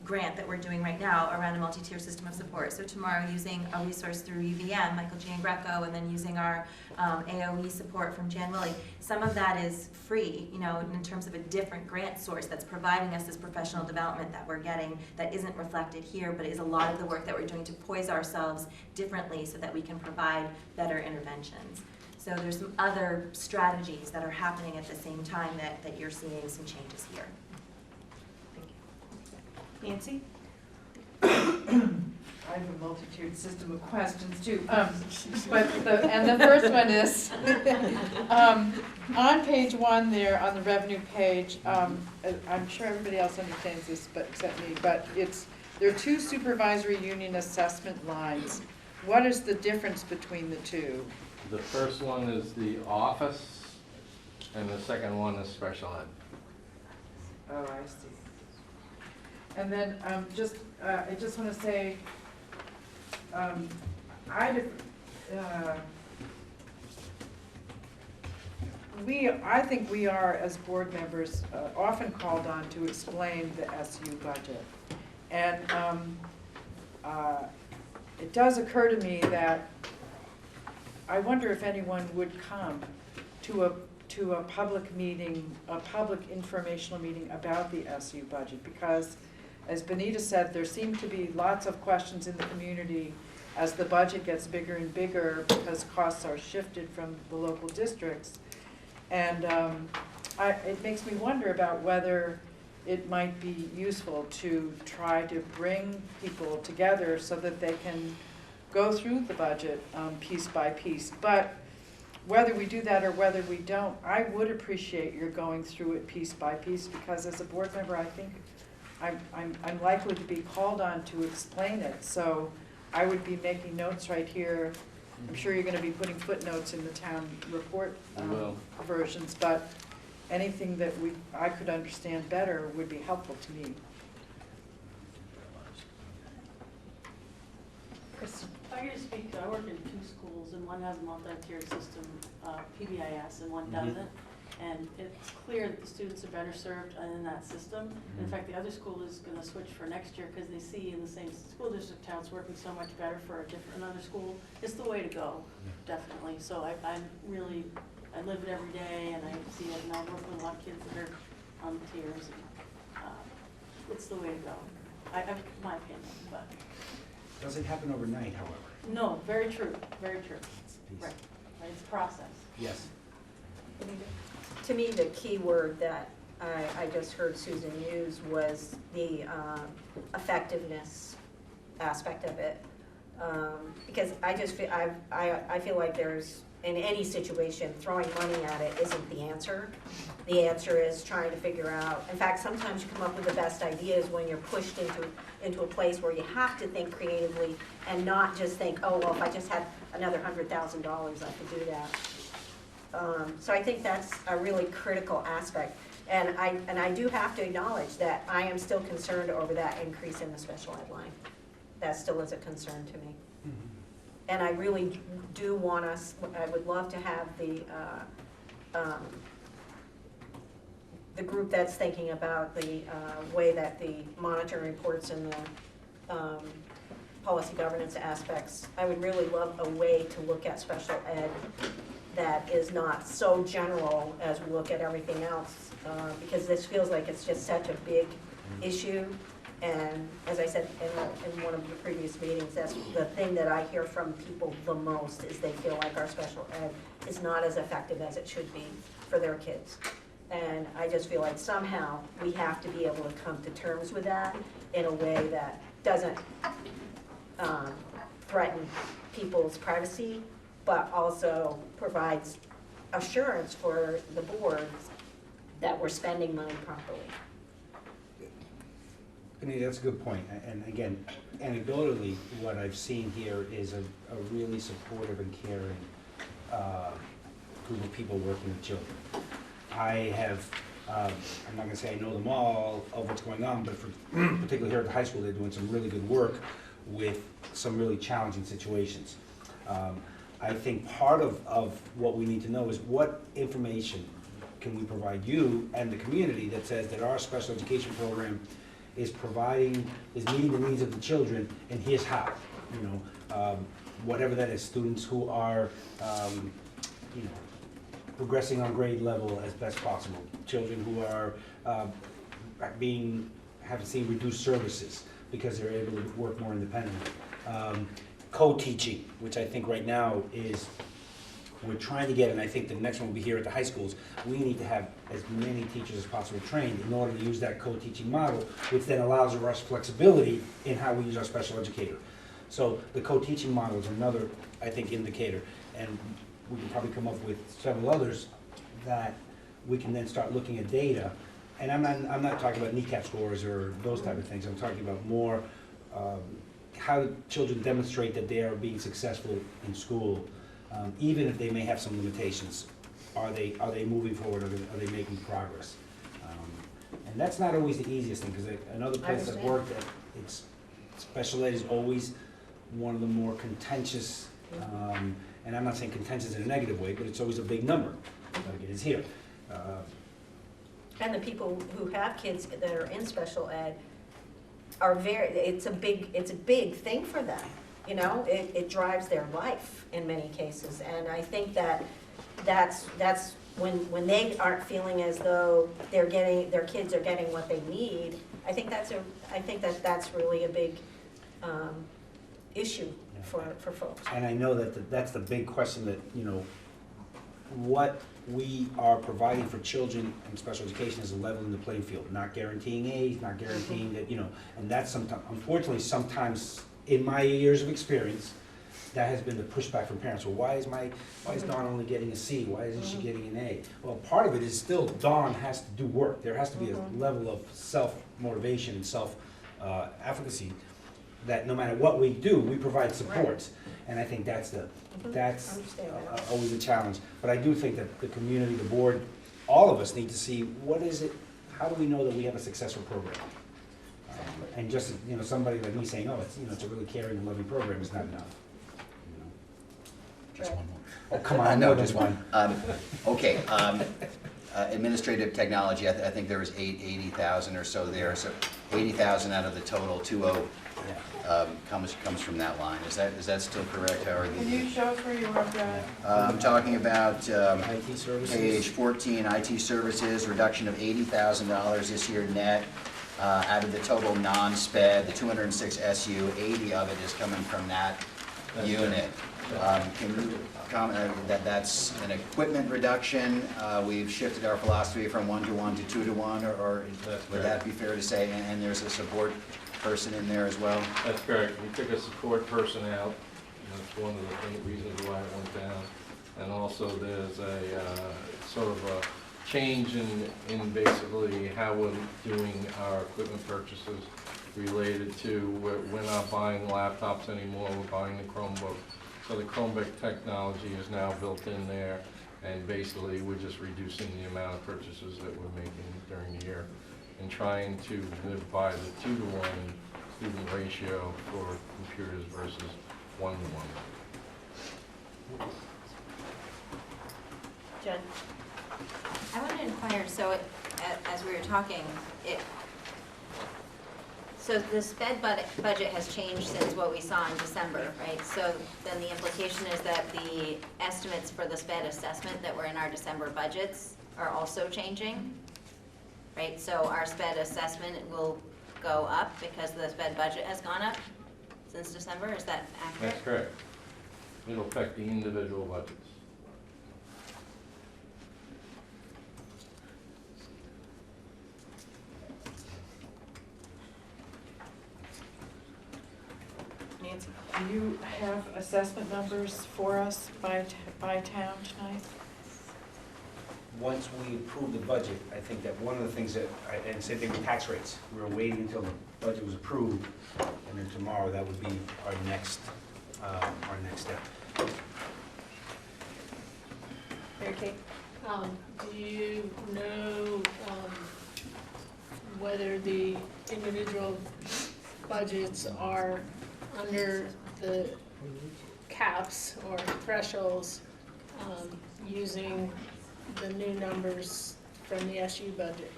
grant that we're doing right now around a multi-tier system of support. So tomorrow using a resource through UVM, Michael G. and Greco, and then using our AOE support from Jan Willie. Some of that is free, in terms of a different grant source that's providing us this professional development that we're getting that isn't reflected here, but is a lot of the work that we're doing to poise ourselves differently so that we can provide better interventions. So there's some other strategies that are happening at the same time that you're seeing some changes here. Nancy? I have a multitude system of questions too. The first one is, on page 1 there, on the revenue page, I'm sure everybody else understands this, but except me, but there are 2 supervisory union assessment lines. What is the difference between the 2? The first one is the office, and the second one is special ed. Oh, I see. And then, I just want to say, I think we are, as board members, often called on to explain the SU budget. And it does occur to me that I wonder if anyone would come to a public meeting, a public informational meeting about the SU budget, because as Benita said, there seem to be lots of questions in the community as the budget gets bigger and bigger because costs are shifted from the local districts. And it makes me wonder about whether it might be useful to try to bring people together so that they can go through the budget piece by piece. But whether we do that or whether we don't, I would appreciate your going through it piece by piece, because as a board member, I think I'm likely to be called on to explain it. So I would be making notes right here. I'm sure you're going to be putting footnotes in the town report versions, but anything that I could understand better would be helpful to me. Kristen? If I could just speak, I work in 2 schools, and one has a multi-tiered system, PBIS, and one doesn't. And it's clear that the students are better served in that system. In fact, the other school is going to switch for next year because they see in the same school district how it's working so much better for another school. It's the way to go, definitely. So I live it every day, and I see it, and I work with a lot of kids that are on the tiers. And, it's the way to go, my opinion. But Doesn't happen overnight, however. no, very true, very true. Right, it's a process. Yes. To me, the key word that I just heard Susan use was the effectiveness aspect of it. Because I just feel, I feel like there's, in any situation, throwing money at it isn't the answer. The answer is trying to figure out, in fact, sometimes you come up with the best ideas when you're pushed into a place where you have to think creatively and not just think, oh, well, if I just had another $100,000, I could do that. So I think that's a really critical aspect. And I do have to acknowledge that I am still concerned over that increase in the special ed line. That still is a concern to me. And I really do want us, I would love to have the group that's thinking about the way that the monitoring reports and the policy governance aspects, I would really love a way to look at special ed that is not so general as we look at everything else, because this feels like it's just such a big issue. And as I said in one of the previous meetings, that's the thing that I hear from people the most, is they feel like our special ed is not as effective as it should be for their kids. And I just feel like somehow we have to be able to come to terms with that in a way that doesn't threaten people's privacy, but also provides assurance for the boards that we're spending money properly. Anita, that's a good point. And again, anecdotally, what I've seen here is a really supportive and caring group of people working with children. I have, I'm not gonna say I know them all of what's going on, but particularly here at the high school, they're doing some really good work with some really challenging situations. I think part of what we need to know is what information can we provide you and the community that says that our special education program is meeting the needs of the children, and here's how. You know, whatever that is, students who are, you know, progressing on grade level as best possible, children who are have seen reduced services because they're able to work more independently. Co-teaching, which I think right now is we're trying to get, and I think the next one will be here at the high schools, we need to have as many teachers as possible trained in order to use that co-teaching model, which then allows us flexibility in how we use our special educator. So the co-teaching model is another, I think, indicator, and we can probably come up with several others that we can then start looking at data. And I'm not talking about kneecap scores or those type of things. I'm talking about more how children demonstrate that they are being successful in school, even if they may have some limitations. Are they moving forward? Are they making progress? And that's not always the easiest thing, because another place I've worked at, special ed is always one of the more contentious, and I'm not saying contentious in a negative way, but it's always a big number, like it is here. And the people who have kids that are in special ed are it's a big thing for them, you know? It drives their life in many cases, and I think that's when they aren't feeling as though their kids are getting what they need. I think that's really a big issue for folks. And I know that that's the big question, that, you know, what we are providing for children in special education is a level in the playing field, not guaranteeing A's, not guaranteeing that, you know, and that's sometimes, unfortunately, sometimes in my years of experience, that has been the pushback from parents. Well, why is Dawn only getting a C? Why isn't she getting an A? Well, part of it is still Dawn has to do work. There has to be a level of self-motivation and self-efficacy that no matter what we do, we provide supports. And I think that's always a challenge. But I do think that the community, the board, all of us need to see what is it, how do we know that we have a successful program? And just, you know, somebody like me saying, oh, it's a really caring and loving program is not enough. Just one more. Oh, come on, No, more than just one. Okay, administrative technology, I think there was 80,000 or so there, so 80,000 out of the total 20 comes from that line. Is that still correct, Howard? Can you show us where you wrote that? I'm talking about IT services. page 14, IT services, reduction of $80,000 this year net. Out of the total non-sped, the 206 SU, 80 of it is coming from that unit. Can you comment that's an equipment reduction? We've shifted our philosophy from 1-to-1 to 2-to-1, or would that be fair to say? And there's a support person in there as well? That's correct. We took a support person out. That's one of the reasons why it went down. And also there's a sort of a change in basically how we're doing our equipment purchases related to we're not buying laptops anymore, we're buying the Chromebook. So the Chromebook technology is now built in there, and basically we're just reducing the amount of purchases that we're making during the year and trying to live by the 2-to-1 student ratio for computers versus 1-to-1. Jen? I want to inquire, so as we were talking, so the sped budget has changed since what we saw in December, right? So then the implication is that the estimates for the sped assessment that were in our December budgets are also changing, right? So our sped assessment will go up because the sped budget has gone up since December, is that accurate? That's correct. It'll affect the individual budgets. Nancy? Do you have assessment numbers for us by town tonight? Once we approve the budget, I think that one of the things that, and same thing with tax rates, we were waiting until the budget was approved, and then tomorrow, that would be our next step. Mary Kate? Do you know whether the individual budgets are under the caps or thresholds using the new numbers from the SU budget?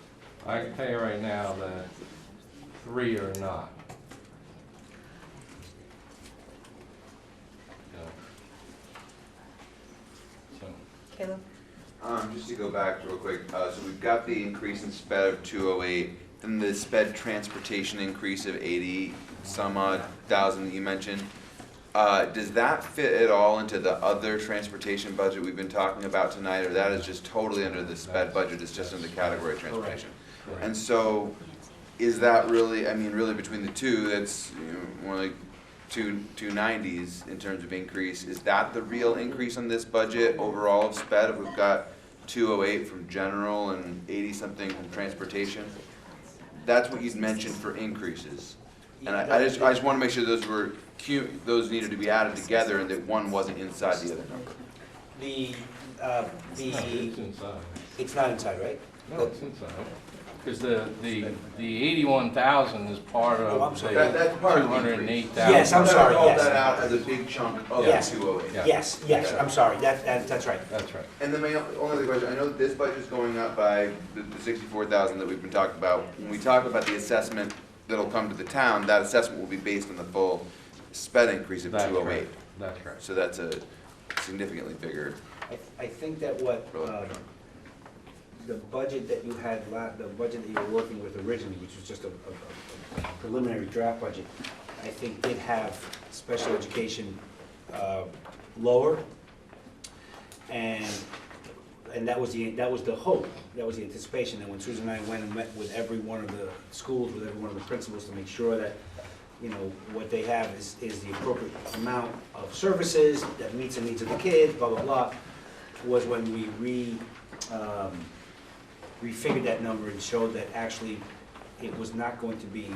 I can tell you right now that 3 are not. So. Caleb? Just to go back real quick, so we've got the increase in sped of 208, and the sped transportation increase of 80 some odd thousand that you mentioned. does that fit at all into the other transportation budget we've been talking about tonight, or that is just totally under the sped budget, it's just in the category of transportation? Correct. And so, is that really, I mean, really between the two, that's, you know, more like 290s in terms of increase, is that the real increase on this budget overall of sped, if we've got 208 from general and 80-something from transportation? That's what you'd mentioned for increases. And I just want to make sure those needed to be added together and that one wasn't inside the other number. It's inside. It's not inside, right? No, it's inside. Because the 81,000 is part Oh, I'm of the sorry. That's part of the 208,000. Yes, I'm sorry, Call yes. that out as a big chunk of the Yes. 208. Yeah. Yes, I'm sorry, that's right. That's right. And then my only other question, I know that this budget's going up by the 64,000 that we've been talking about. When we talk about the assessment that'll come to the town, that assessment will be based on the full sped increase of That's 208. right. That's right. So that's a significantly bigger. I think that what, the budget that you had, the budget that you were working with originally, which was just a preliminary draft budget, I think did have special education lower, and that was the hope, that was the anticipation, and when Susan and I went and met with every one of the schools, with every one of the principals, to make sure that, you know, what they have is the appropriate amount of services that meets the needs of the kids, blah, blah, blah, was when we refigured that number and showed that actually it was not going to be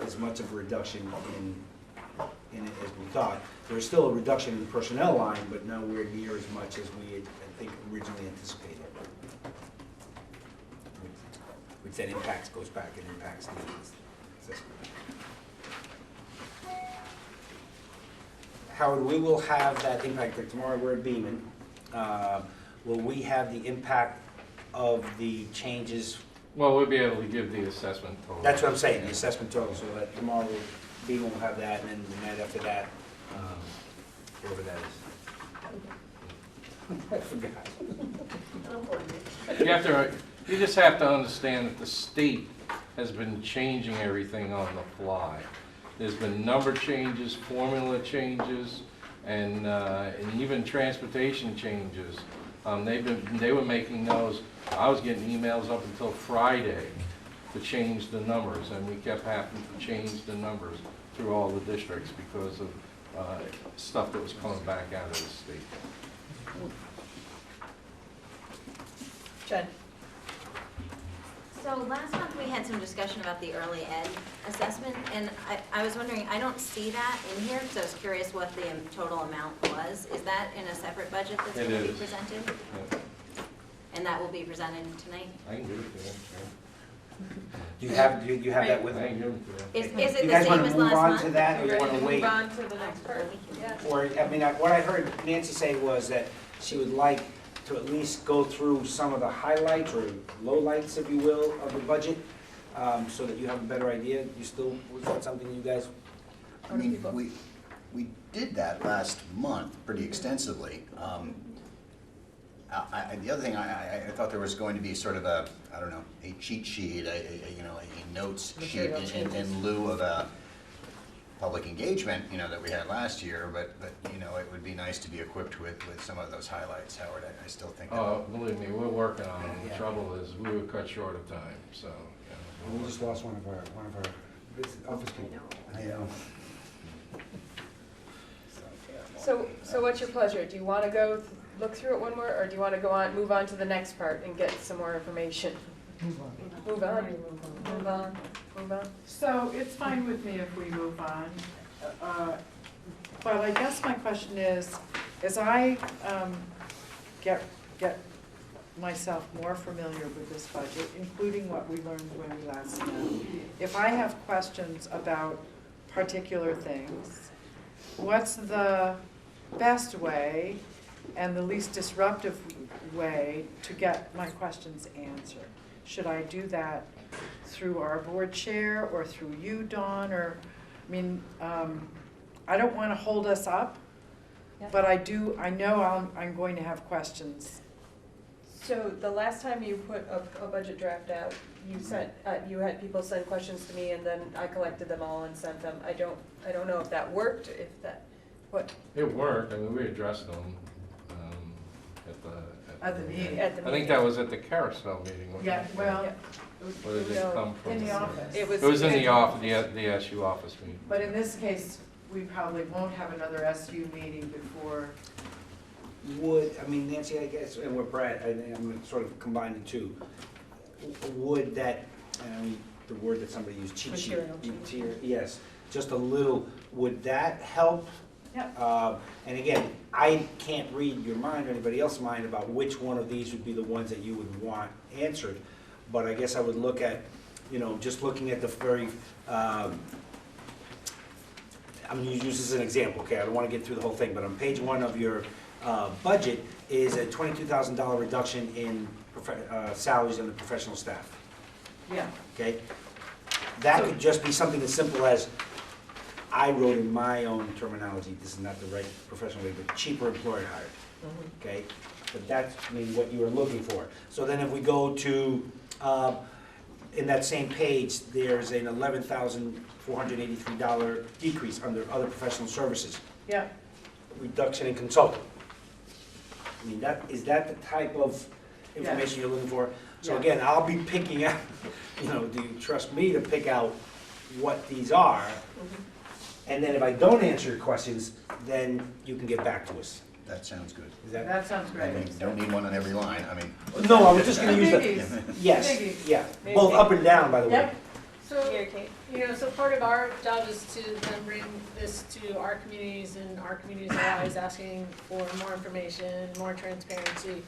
as much of a reduction in it as we thought. There was still a reduction in the personnel line, but nowhere near as much as we had, I think, originally anticipated. Which then goes back and impacts the assessment. Howard, we will have that impact, like tomorrow we're at Beaman. Will we have the impact of the changes? Well, we'll be able to give the assessment total. That's what I'm saying, the assessment total, so that tomorrow Beaman will have that, and then the night after that, whatever that is. I forgot. You just have to understand that the state has been changing everything on the fly. There's been number changes, formula changes, and even transportation changes. They were making those. I was getting emails up until Friday to change the numbers, and we kept having to change the numbers through all the districts because of stuff that was coming back out of the state. Jen? So last month we had some discussion about the early ed assessment, and I was wondering, I don't see that in here, so I was curious what the total amount was. Is that in a separate budget that's going to be presented? Yeah. And that will be presented tonight? I can give it to them. Do you have that with I can you? give it to them. Is You it the guys same wanna as move last on month? to that, or you Ready wanna to wait? move on to the next part? Yes. Or, I mean, what I heard Nancy say was that she would like to at least go through some of the highlights or lowlights, if you will, of the budget, so that you have a better idea. Was that something you guys? I mean, we did that last month pretty extensively. The other thing, I thought there was going to be sort of a, I don't know, a cheat sheet, a notes sheet in lieu of a public engagement, that we had last year, but it would be nice to be equipped with some of those highlights, Howard. I still think that. Oh, believe me, we're working on it. The trouble is, we were cut short of time, so. We just lost one of our office people. I know. So what's your pleasure? Do you want to go look through it one more, or do you want to move on to the next part and get some more information? Move on. Move on. So it's fine with me if we move on. But I guess my question is, as I get myself more familiar with this budget, including what we learned when we last met, if I have questions about particular things, what's the best way and the least disruptive way to get my questions answered? Should I do that through our board chair or through you, Dawn, or, I don't want to hold us up, but I know I'm going to have questions. So the last time you put a budget draft out, you sent, you had people send questions to me and then I collected them all and sent them. I don't know if that worked, if that, what? It worked, I mean, we addressed them At the meeting. At the I think that was at the carousel meeting. wasn't Yeah, it? well, Where did it come from? in the office. It It was in the office, the SU office meeting. But in this case, we probably won't have another SU meeting before. I mean, Nancy, I guess, and we're Brad, I'm sort of combining the two. Would that, I mean, the word that somebody used, cheat sheet. Yes, just a little, would that help? Yeah. And again, I can't read your mind or anybody else's mind about which one of these would be the ones that you would want answered. But I guess I would look at, just looking at the very, I'm gonna use this as an example, okay? I don't wanna get through the whole thing, but on page 1 of your budget is a $22,000 reduction in salaries in the professional staff, Yeah. okay? That could just be something as simple as, I wrote in my own terminology, this is not the right professional way, but cheaper employer hired, okay? But that's, I mean, what you were looking for. So then if we go to, in that same page, there's an $11,483 decrease under other professional services. Yeah. Reduction in consulting. I mean, is that the type of information you're looking for? So Yeah. again, I'll be picking out, do you trust me to pick out what these are? And then if I don't answer your questions, then you can get back to us. That sounds good. Is that? That sounds I great. mean, don't need one on every line, I mean. No, I was just gonna use the, Biggies. yes, Biggies. yeah, both up and down, by the way. Yep. So, Here, Kate. so part of our job is to then bring this to our communities, and our communities are always asking for more information, more transparency.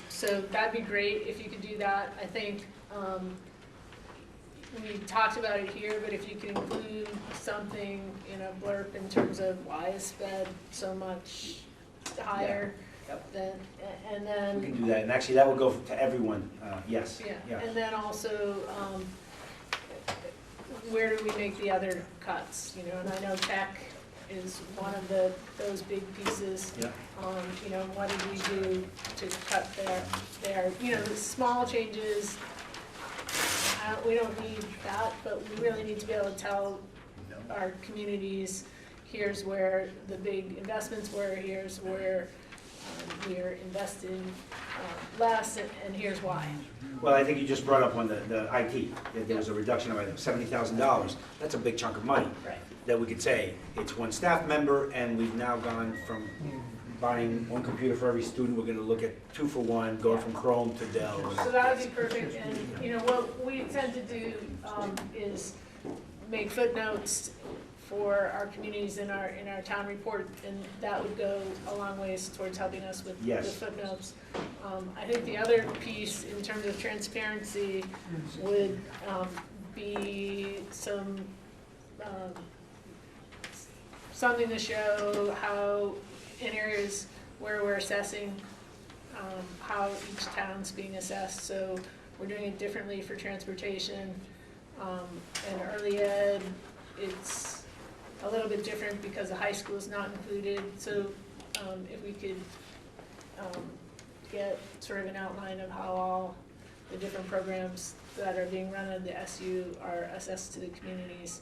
So that'd be great if you could do that. I think, we talked about it here, but if you could include something in a blurb in terms of why is sped so much higher, Yep. then, and We then. can do that, and actually, that will go to everyone, yes. Yeah, and then also, where do we make the other cuts, and I know tech is one of those big pieces. Yeah. What did we do to cut there, the small changes, we don't need that, but we really need to be able to tell our communities, here's where the big investments were, here's where we're investing less, and here's why. Well, I think you just brought up on the IT, that there was a reduction of $70,000. That's a big chunk of money. Right. That we could say, it's one staff member, and we've now gone from buying one computer for every student, we're gonna look at 2 for 1, going from Chrome to Dell. So that would be perfect, and, what we tend to do, is make footnotes for our communities in our town report, and that would go a long ways towards helping us with the Yes. footnotes. I think the other piece in terms of transparency would, be something to show how in areas where we're assessing, how each town's being assessed. So we're doing it differently for transportation, and early ed, it's a little bit different because the high school is not included. So if we could get sort of an outline of how all the different programs that are being run at the SU are assessed to the communities.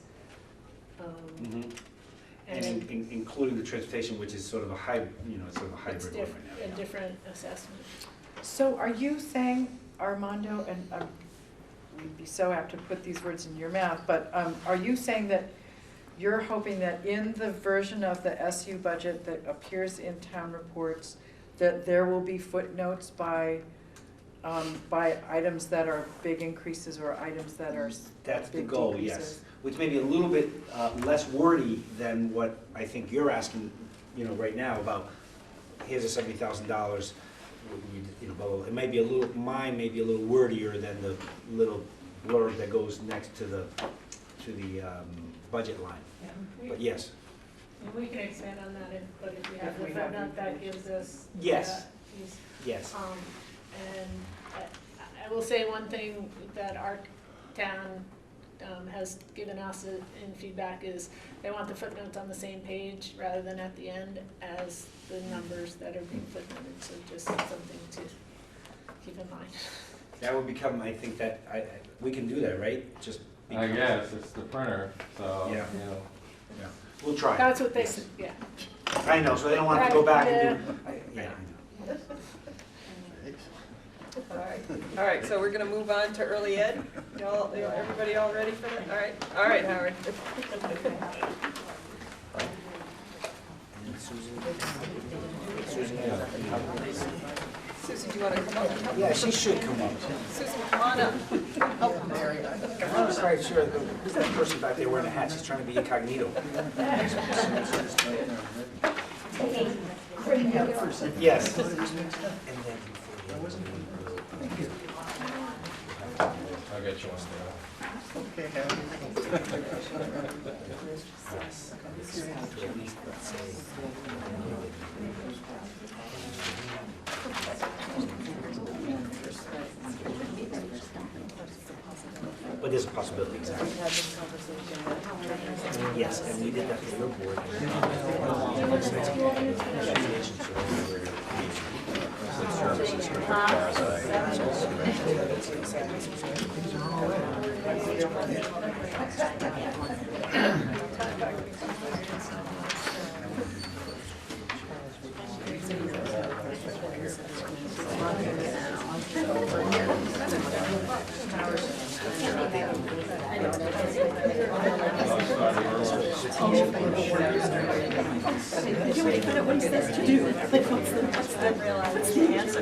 And including the transportation, which is sort of a hybrid, sort of a hybrid. It's one different, right now, a different assessment. So are you saying, Armando, and we'd be so apt to put these words in your mouth, but are you saying that you're hoping that in the version of the SU budget that appears in town reports, that there will be footnotes by items that are big increases or items that are That's the big goal, decreases? yes. Which may be a little bit less wordy than what I think you're asking, right now about, here's a $70,000, blah, blah, blah. It may be mine may be a little wordier than the little blurb that goes next to the budget line. But yes. And we can expand on that, but if we have If the we have footnote, the that gives us. Yes. that piece. Yes. And I will say one thing that our town has given us in feedback is they want the footnotes on the same page rather than at the end as the numbers that are being footnoted, so just something to keep in mind. That would become, I think that, we can do that, right? Just. I guess, it's the printer, so, Yeah. you know. Yeah. We'll try. That's what they said, yeah. I know, so they don't want to go back and do, yeah. All right, so we're gonna move on to early ed. Everybody all ready for that? All right, Howard. Susan, do you want to come up? Yeah, she should come up. Susan, come on up. Help. I'm not quite sure, who's that person back there wearing a hat? She's trying to be incognito. Yes. I'll get you one But there's a possibility, exactly. Yes, and we did that for your board.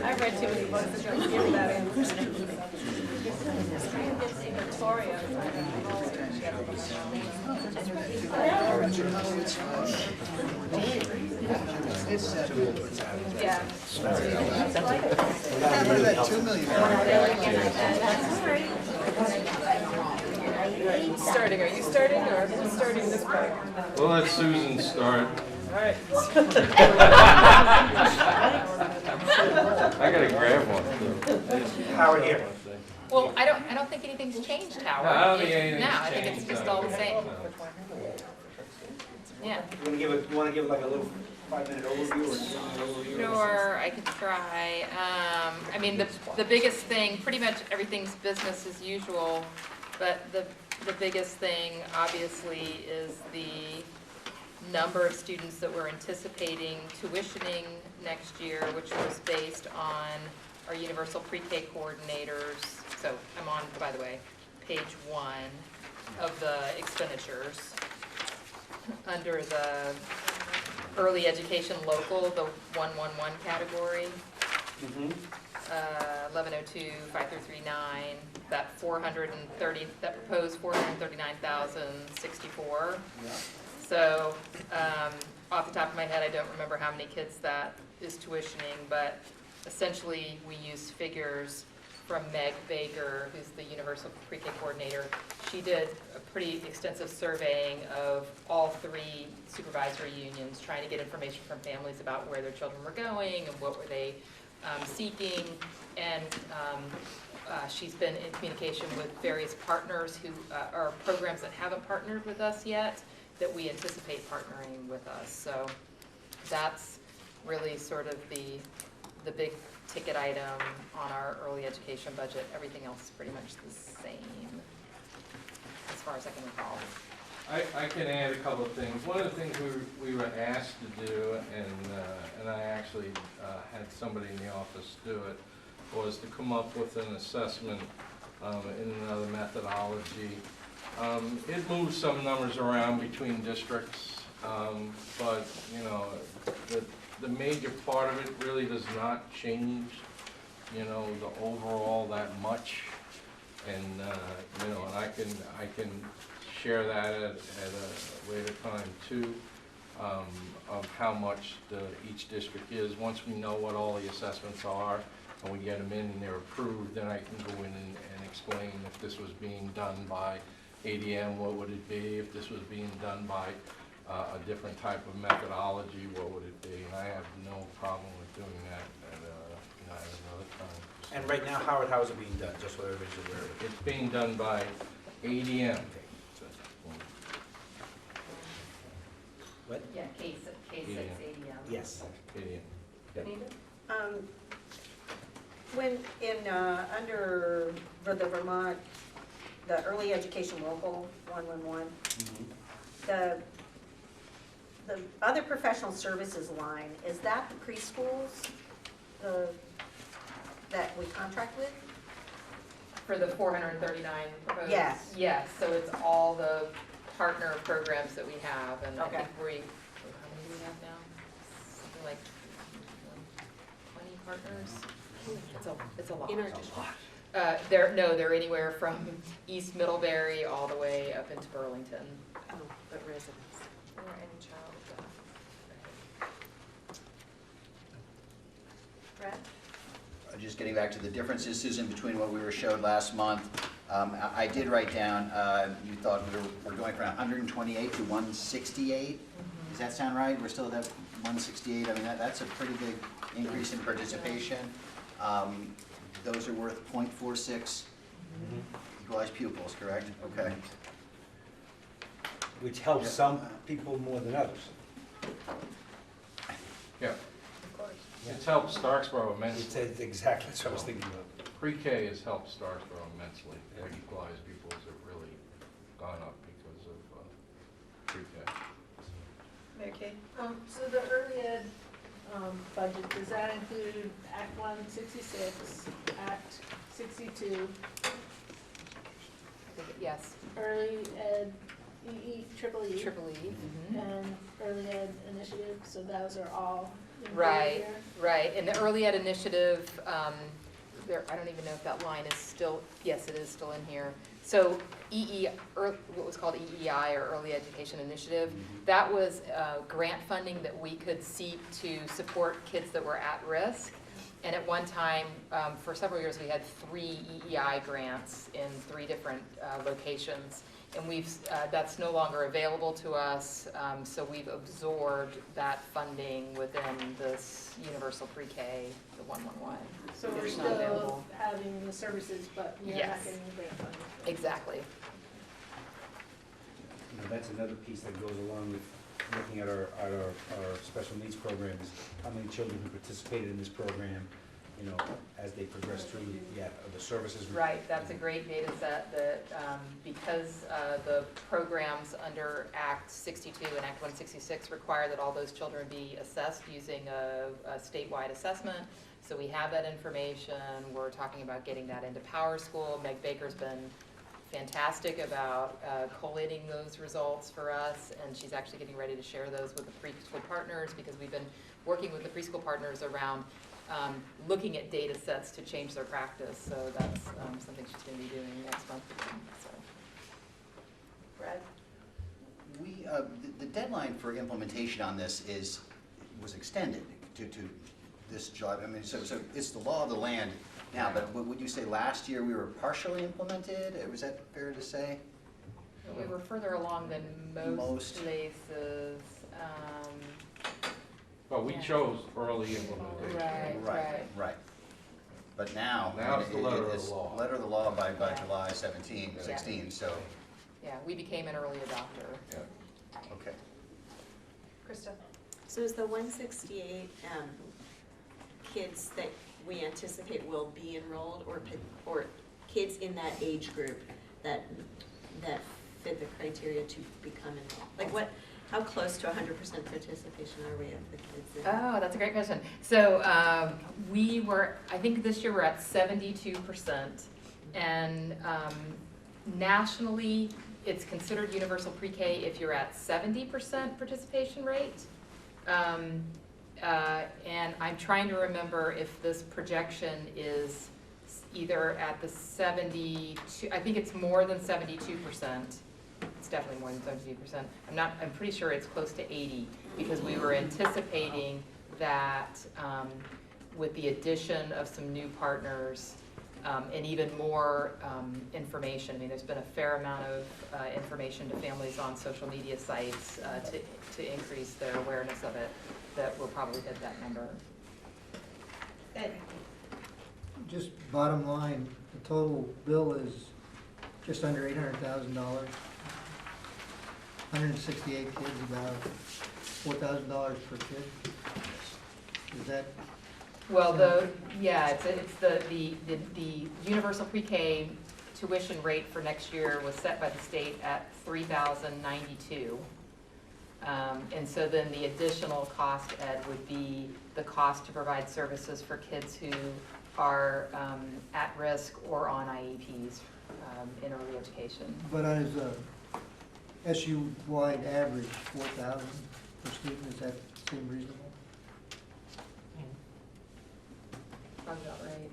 I read too many books that don't give that answer. Victoria. Yeah. Starting, are you starting or who's starting this part? Well, let Susan start. All right. I gotta grab one. Howard here. Well, I don't think anything's changed, Howard. No, I don't think anything's No, I think it's changed, just no. all the same. Yeah. You want to give like a little 5-minute overview or something overview? Sure, I could try. I mean, the biggest thing, pretty much everything's business as usual, but the biggest thing, obviously, is the number of students that we're anticipating tuitioning next year, which was based on our universal pre-K coordinators. So I'm on, by the way, page 1 of the expenditures. Under the early education local, the 111 category, 1102, 5339, that 430, that proposed 439,064. So off the top of my head, I don't remember how many kids that is tuitioning, but essentially we use figures from Meg Baker, who's the Universal Pre-K coordinator. She did a pretty extensive surveying of all 3 supervisory unions, trying to get information from families about where their children were going and what were they seeking. And she's been in communication with various partners who are programs that haven't partnered with us yet, that we anticipate partnering with us. So that's really sort of the big ticket item on our early education budget. Everything else is pretty much the same, as far as I can recall. I can add a couple of things. One of the things we were asked to do, and I actually had somebody in the office do it, was to come up with an assessment in another methodology. It moves some numbers around between districts, but you know, the major part of it really does not change, you know, the overall that much. And you know, and I can share that at a later time too, of how much each district is. Once we know what all the assessments are and we get them in and they're approved, then I can go in and explain if this was being done by ADM, what would it be? If this was being done by a different type of methodology, what would it be? And I have no problem with doing that at another time. And right now, Howard, how is it being done, just so everybody's aware of it? It's being done by ADM. What? Yeah, K6 ADM. Yes. ADM. Anita? When, under, for the Vermont, the early education local 111, the other professional services line, is that the preschools, that we contract with? For the 439 proposed? Yes. Yes, so it's all the partner programs that we have, and I Okay. think how many do we have now? Something like 20 partners? It's a lot. In our district? They're anywhere from East Middlebury all the way up into Burlington. Oh, but residents. Or any child. Brad? Just getting back to the differences, Susan, between what we were showed last month. I did write down, you thought we're going from 128 to 168. Does that sound right? We're still at that 168. I mean, that's a pretty big increase in participation. Those are worth 0.46 equalized pupils, correct? Okay. Which helps some people more than others. Yeah. It's helped Starksboro immensely. It's exactly, that's what I was thinking of. Pre-K has helped Starksboro immensely. Their equalized pupils have really gone up because of pre-K. Mary Kay? So the early ed, budget, does that include Act 166, Act 62, Yes, early ed, triple E, EEE. and early ed initiative, so those are all included Right, here? right. And the early ed initiative, I don't even know if that line is still, yes, it is still in here. So what was called EEI, or Early Education Initiative, that was grant funding that we could seek to support kids that were at risk. And at one time, for several years, we had 3 EEI grants in 3 different locations. And that's no longer available to us, so we've absorbed that funding within this universal pre-K, the 111. So we're It's not still available. having the services, but you're not Yes. getting the grant funding? Exactly. You know, that's another piece that goes along with looking at our special needs programs, how many children who participated in this program, you know, as they progress through, the services. Right, that's a great data set that, because the programs under Act 62 and Act 166 require that all those children be assessed using a statewide assessment. So we have that information. We're talking about getting that into Power School. Meg Baker's been fantastic about collating those results for us, and she's actually getting ready to share those with the preschool partners, because we've been working with the preschool partners around looking at data sets to change their practice. So that's something she's going to be doing next month. So. Brad? The deadline for implementation on this was extended to this July. I mean, so it's the law of the land now, but would you say last year we were partially implemented? Was that fair to say? We were further along than most places. Well, we chose early implementation. Right. But now It's the letter of the law. Letter of the law by July 16, so. Yeah, we became an early adopter. Yeah. Okay. Krista? So is the 168 kids that we anticipate will be enrolled, or kids in that age group that fit the criteria to become enrolled? Like how close to 100% participation are we of the kids? Oh, that's a great question. So I think this year we're at 72%, and nationally, it's considered universal pre-K if you're at 70% participation rate. And I'm trying to remember if this projection is either at the 72, I think it's more than 72%. It's definitely more than 72%. I'm pretty sure it's close to 80, because we were anticipating that with the addition of some new partners and even more information. I mean, there's been a fair amount of information to families on social media sites to increase their awareness of it, that we'll probably hit that number. Ed? Just bottom line, the total bill is just under $800,000. 168 kids, about $4,000 per kid. Is that Well, it's the universal pre-K tuition rate for next year was set by the state at $3,092. And so then the additional cost, Ed, would be the cost to provide services for kids who are at risk or on IEPs in early education. But as a SU-wide average, 4,000 per student, does that seem reasonable? Sounds about right.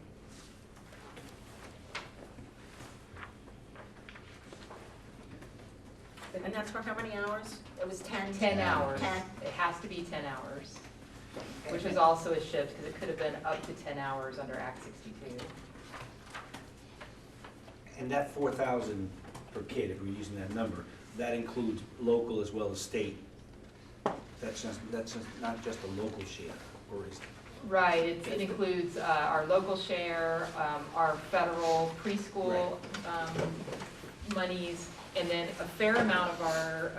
And that's for how many hours? It was 10? 10 hours. 10. It has to be 10 hours, which was also a shift because it could have been up to 10 hours under Act 62. And that 4,000 per kid, if we're using that number, that includes local as well as state. That's not just a local share, or is it? Right, it includes our local share, our federal preschool monies, and then a fair amount of our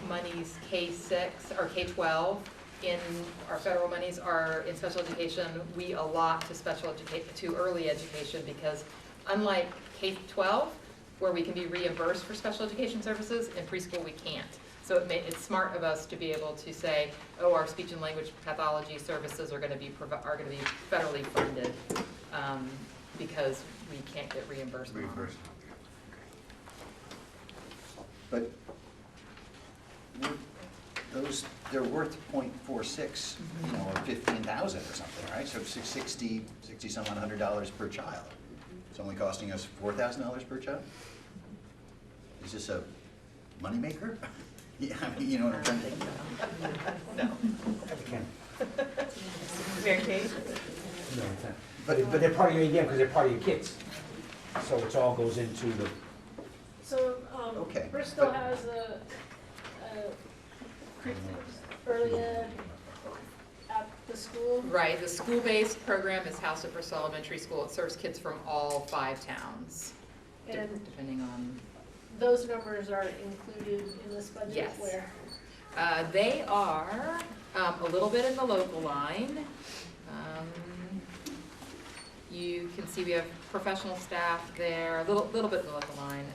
monies, K-6 or K-12, in our federal monies are in special education. We allot to to early education because unlike K-12, where we can be reimbursed for special education services, in preschool we can't. So it's smart of us to be able to say, oh, our speech and language pathology services are going to be federally funded because we can't get reimbursement. But they're worth .46, you know, or 15,000 or something, right? So $60-some-odd per child. It's only costing us $4,000 per child? Is this a moneymaker? Yeah, I mean, you know what I'm trying to think about? No. Mary Kate? No, it's not. But they're part of your EDM because they're part of your kids. So it all goes into the. So, Okay, Bristol but- has a early ed at the school. Right, the school-based program is housed at Bristol Elementary School. It serves kids from all 5 towns, And depending on. those numbers are included in this budget? Yes. Where? They are a little bit in the local line. You can see we have professional staff there, a little bit in the local line.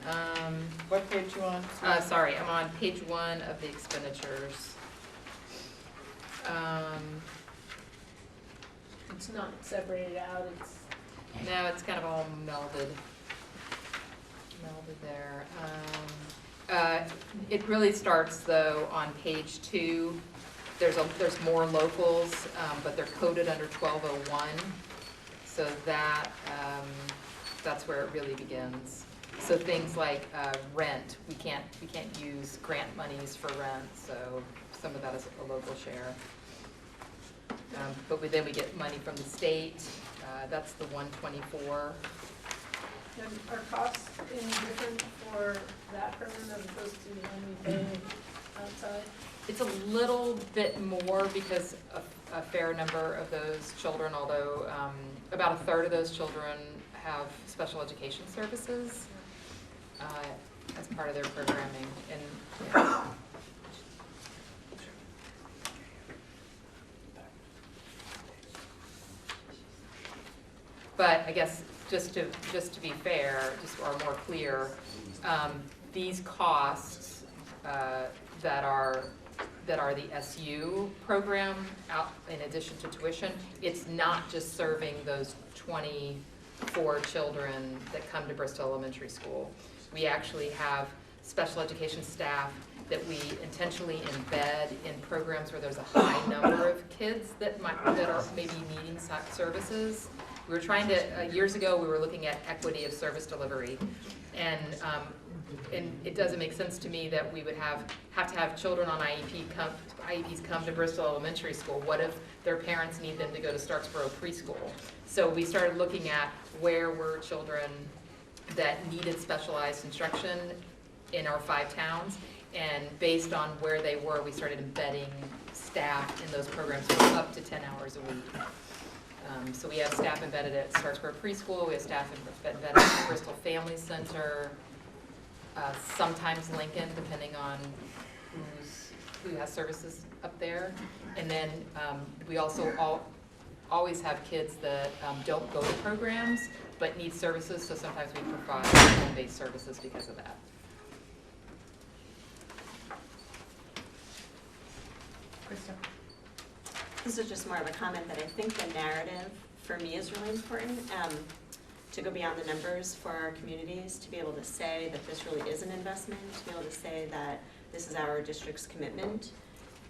What page you on? Sorry, I'm on page 1 of the expenditures. It's not separated out, it's, No, it's kind of all melded there. It really starts though on page 2. There's more locals, but they're coded under 1201. So that's where it really begins. So things like rent, we can't use grant monies for rent, so some of that is a local share. But then we get money from the state, that's the 124. and are costs any different for that program as opposed to the one we pay outside? It's a little bit more because a fair number of those children, although about a third of those children have special education services as part of their programming. And yeah. But I guess just to be fair, or more clear, these costs that are the SU program, out in addition to tuition, it's not just serving those 24 children that come to Bristol Elementary School. We actually have special education staff that we intentionally embed in programs where there's a high number of kids that are maybe needing services. We were trying to, years ago, we were looking at equity of service delivery, and it doesn't make sense to me that we would have to have children on IEPs come to Bristol Elementary School. What if their parents need them to go to Starksboro Preschool? So we started looking at where were children that needed specialized instruction in our 5 towns, and based on where they were, we started embedding staff in those programs for up to 10 hours a week. So we have staff embedded at Starksboro Preschool, we have staff embedded at Bristol Family Center, sometimes Lincoln, depending on who has services up there. And then we also always have kids that don't go to programs but need services, so sometimes we provide home-based services because of that. This is just more of a comment that I think the narrative for me is really important, to go beyond the numbers for our communities, to be able to say that this really is an investment, to be able to say that this is our district's commitment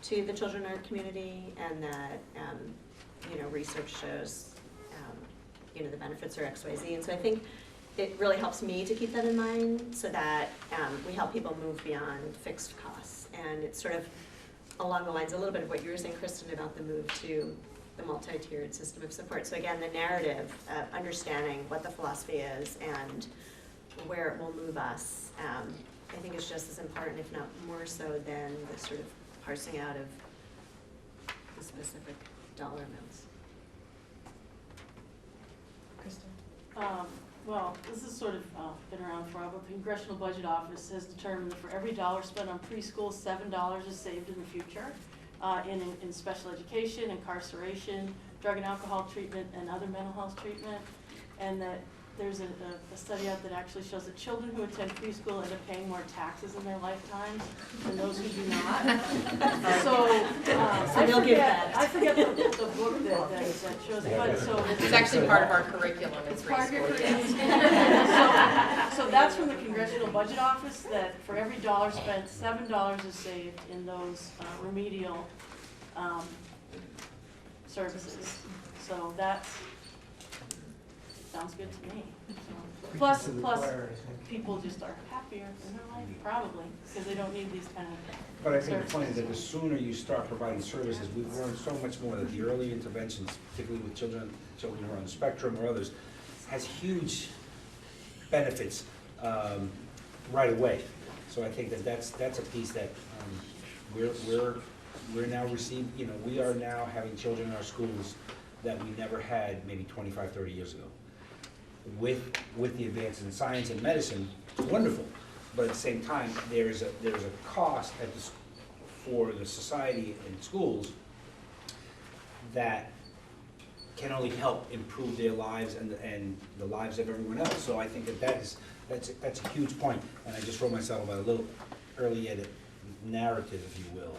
to the children in our community, and that, research shows, the benefits are X, Y, Z. And so I think it really helps me to keep that in mind, so that we help people move beyond fixed costs. And it's sort of along the lines a little bit of what you were saying, Kristen, about the move to the multi-tiered system of support. So again, the narrative, understanding what the philosophy is and where it will move us, I think is just as important, if not more so, than the sort of parsing out of the specific dollar amounts. Kristen? Well, this has sort of been around for a while, but the Congressional Budget Office has determined that for every dollar spent on preschool, $7 is saved in the future in special education, incarceration, drug and alcohol treatment, and other mental health treatment. And that there's a study out that actually shows that children who attend preschool end up paying more taxes in their lifetimes than those who do not. I forget the book that shows it, but so It's actually part of our curriculum. It's part of your curriculum. So that's from the Congressional Budget Office, that for every dollar spent, $7 is saved in those remedial services. So that's sounds good to me. So, plus people just are happier in their life, probably, because they don't need these kind of But I think services. the point is that the sooner you start providing services, we've learned so much more that the early interventions, particularly with children who are on the spectrum or others, has huge benefits right away. So I think that's a piece that we're now receiving. We are now having children in our schools that we never had maybe 25, 30 years ago. With the advances in science and medicine, it's wonderful, but at the same time, there's a cost for the society and schools that can only help improve their lives and the lives of everyone else. So I think that's a huge point, and I just wrote myself about a little early edit narrative, if you will.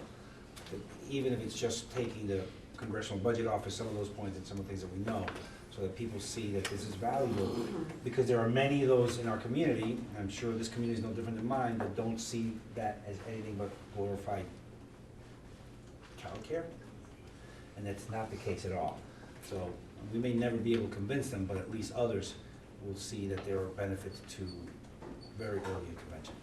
That even if it's just taking the Congressional Budget Office, some of those points and some of the things that we know, so that people see that this is valuable, because there are many of those in our community, and I'm sure this community is no different than mine, that don't see that as anything but glorified childcare, and that's not the case at all. So we may never be able to convince them, but at least others will see that there are benefits to very early intervention.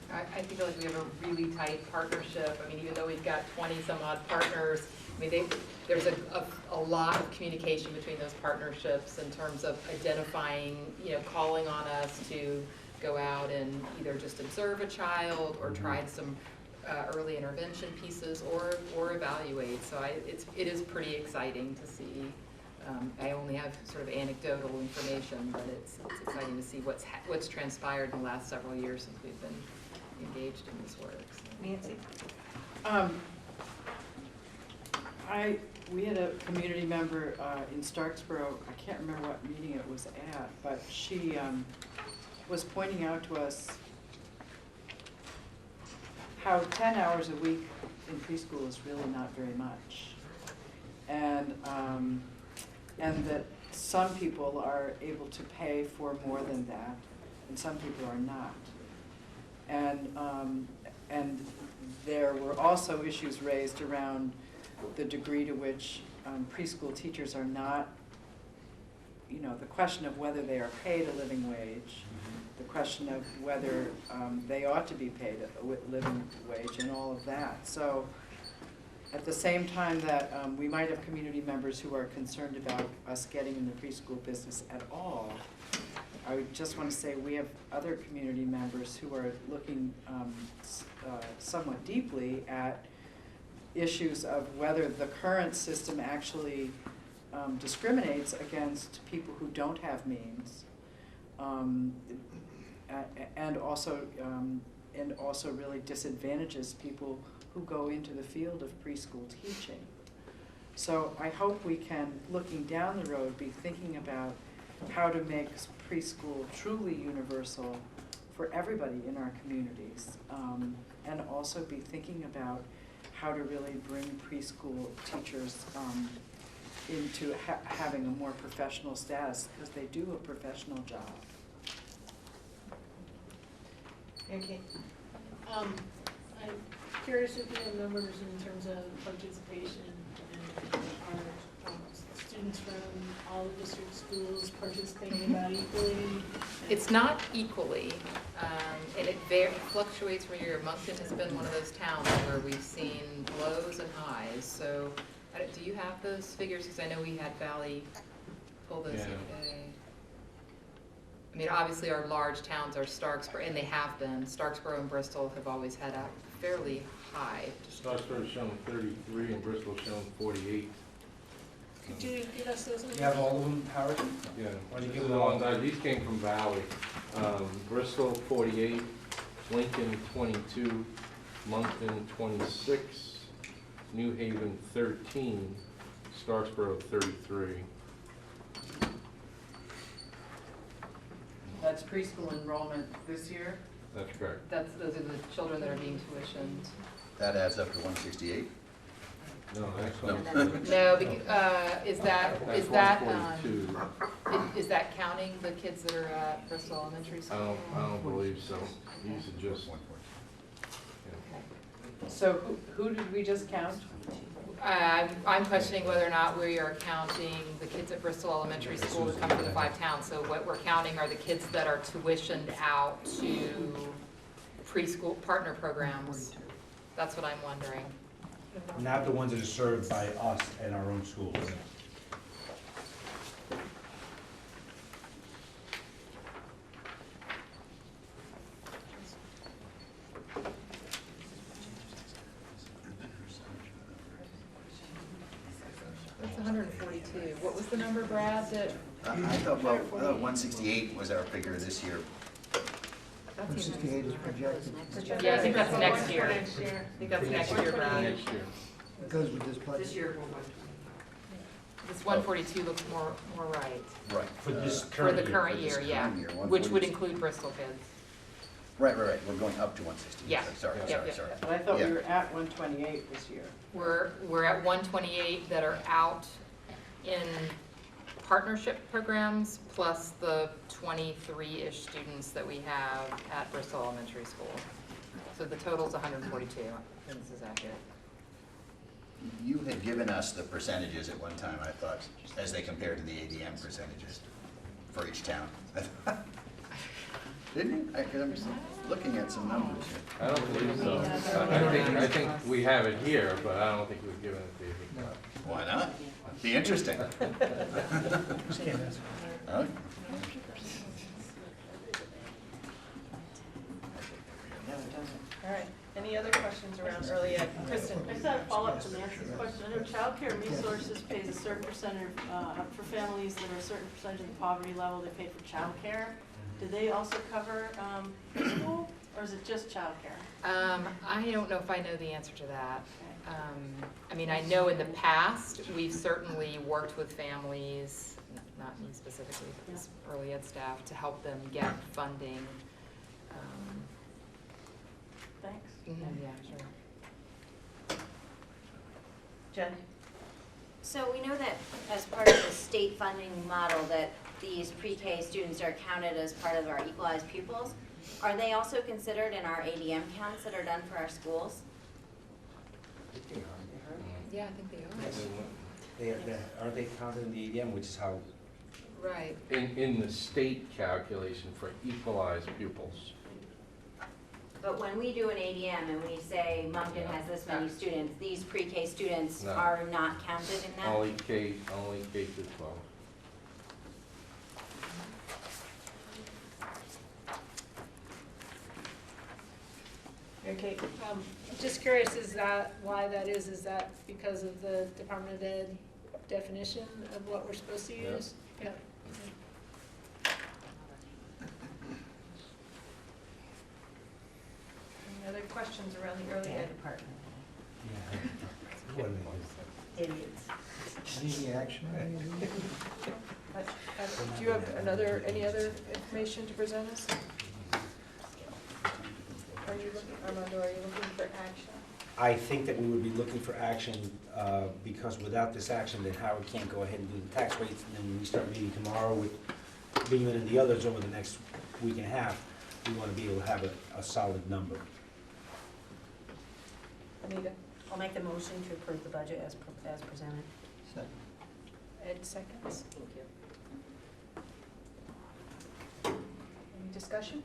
I feel like we have a really tight partnership. I mean, even though we've got 20-some odd partners, I mean, there's a lot of communication between those partnerships in terms of identifying, calling on us to go out and either just observe a child or try some early intervention pieces or evaluate. So it is pretty exciting to see. I only have sort of anecdotal information, but it's exciting to see what's transpired in the last several years since we've been engaged in this work. So. Nancy? We had a community member in Starksboro, I can't remember what meeting it was at, but she was pointing out to us how 10 hours a week in preschool is really not very much. And that some people are able to pay for more than that, and some people are not. And there were also issues raised around the degree to which preschool teachers are not, the question of whether they are paid a living wage, the question of whether they ought to be paid a living wage, and all of that. So at the same time that we might have community members who are concerned about us getting in the preschool business at all, I just want to say we have other community members who are looking somewhat deeply at issues of whether the current system actually discriminates against people who don't have means, and also really disadvantages people who go into the field of preschool teaching. So I hope we can, looking down the road, be thinking about how to make preschool truly universal for everybody in our communities. And also be thinking about how to really bring preschool teachers into having a more professional status, because they do a professional job. Okay. I'm curious if you have numbers in terms of participation and are students from all the district schools participating about equally? It's not equally, and it fluctuates from year. Moncton has been one of those towns where we've seen lows and highs, so, do you have those figures? Because I know we had Valley pull those the other day. I mean, obviously our large towns are Starksboro, and they have been. Starksboro and Bristol have always had a fairly high. Starksboro's shown 33 and Bristol's shown 48. Could you give us those numbers? You have all of them, Howard? Yeah, Why don't you this give is them the all? ones, these came from Valley. Bristol 48, Lincoln 22, Moncton 26, New Haven 13, Starksboro 33. That's preschool enrollment this year? That's correct. Those are the children that are being tuitioned. That adds up to 168? No, actually. No, is that, That's 142. is that counting the kids that are at Bristol Elementary School? I don't believe so. These are just, So who did we just count? I'm questioning whether or not we are counting the kids at Bristol Elementary School to come from the 5 towns. So what we're counting are the kids that are tuitioned out to preschool partner programs. That's what I'm wondering. Not the ones that are served by us and our own schools. That's 142. What was the number, Brad, that? I thought, well, 168 was our figure this year. 168 is projected. Yeah, I think that's next year. Next year. I think that's next year, Brad. next year. It goes with this budget. This year, This 142 looks more right. Right. For this For current the year. current For this year, yeah. current year, Which would 142. include Bristol kids. Right. We're going up to 168. Yeah. Sorry. But I thought we Yeah. were at 128 this year. We're at 128 that are out in partnership programs, plus the 23-ish students that we have at Bristol Elementary School. So the total's 142, I think this is accurate. You had given us the percentages at one time, I thought, as they compared to the ADM percentages for each town. Didn't you? Because I'm just looking at some numbers here. I don't believe so. I think we have it here, but I don't think we've given it to you. Why not? Be interesting. Just can't ask. Okay. All right, any other questions around early ed? Kristen? I just had a follow-up to Nancy's question. I know Child Care Resources pays a certain percentage, for families that are a certain percentage of the poverty level, they pay for child care. Do they also cover, school, or is it just child care? I don't know if I know the answer to that. I mean, I know in the past, we've certainly worked with families, not me specifically, but this early ed staff, to help them get funding. Thanks. Yeah, sure. Jen? So we know that as part of the state funding model that these pre-K students are counted as part of our equalized pupils. Are they also considered in our ADM counts that are done for our schools? Yeah, I think they are. Aren't they counted in the ADM, which is how? Right. In the state calculation for equalized pupils. But when we do an ADM and we say Moncton has this many students, these pre-K students No. are not counted in that? Only K through 12. Okay, Just curious, is that why that is? Is that because of the Department of Ed definition of what we're supposed to Yeah. use? Yeah. any other questions around the early ed? department. Yeah. Idiots. Any action on any of these? Do you have any other information to present us? Are you looking, Armando, are you looking for action? I think that we would be looking for action, because without this action, then Howard can't go ahead and do the tax rates, and then we start meeting tomorrow with Beaman and the others over the next week and a half. We want to be able to have a solid number. Anita? I'll make the motion to approve the budget as presented. Second. Ed seconds. Thank you. Any discussion?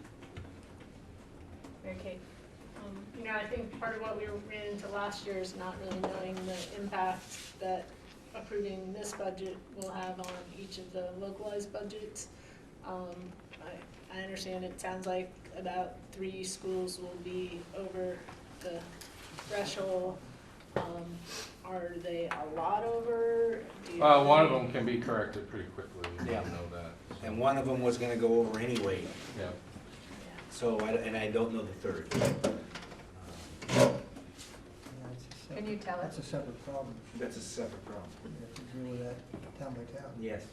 Mary Kate? You know, I think part of what we ran into last year is not really knowing the impact that approving this budget will have on each of the localized budgets. I understand it sounds like about 3 schools will be over the threshold. Are they a lot over? Do you One of them can be corrected pretty quickly, you Yeah. know that. And one of them was gonna go over anyway, Yeah. so, and I don't know the third. Can you tell us? That's a separate problem. That's a separate problem. You have to deal with that town by town. Yes.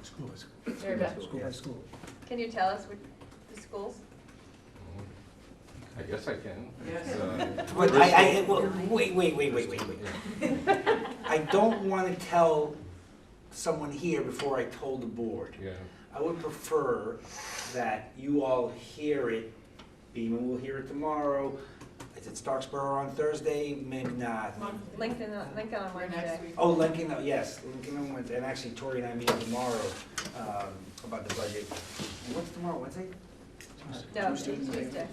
School by school. Mary Beth? School by school. Can you tell us what the schools? I guess I can. Yes. But wait. I don't wanna tell someone here before I told the board. Yeah. I would prefer that you all hear it, Beaman will hear it tomorrow. Is it Starksboro on Thursday? Maybe not. Lincoln on Wednesday. Oh, Lincoln, yes, Lincoln on Wednesday, and actually Tori and I meet tomorrow, about the budget. And what's tomorrow, Wednesday? No, Tuesday.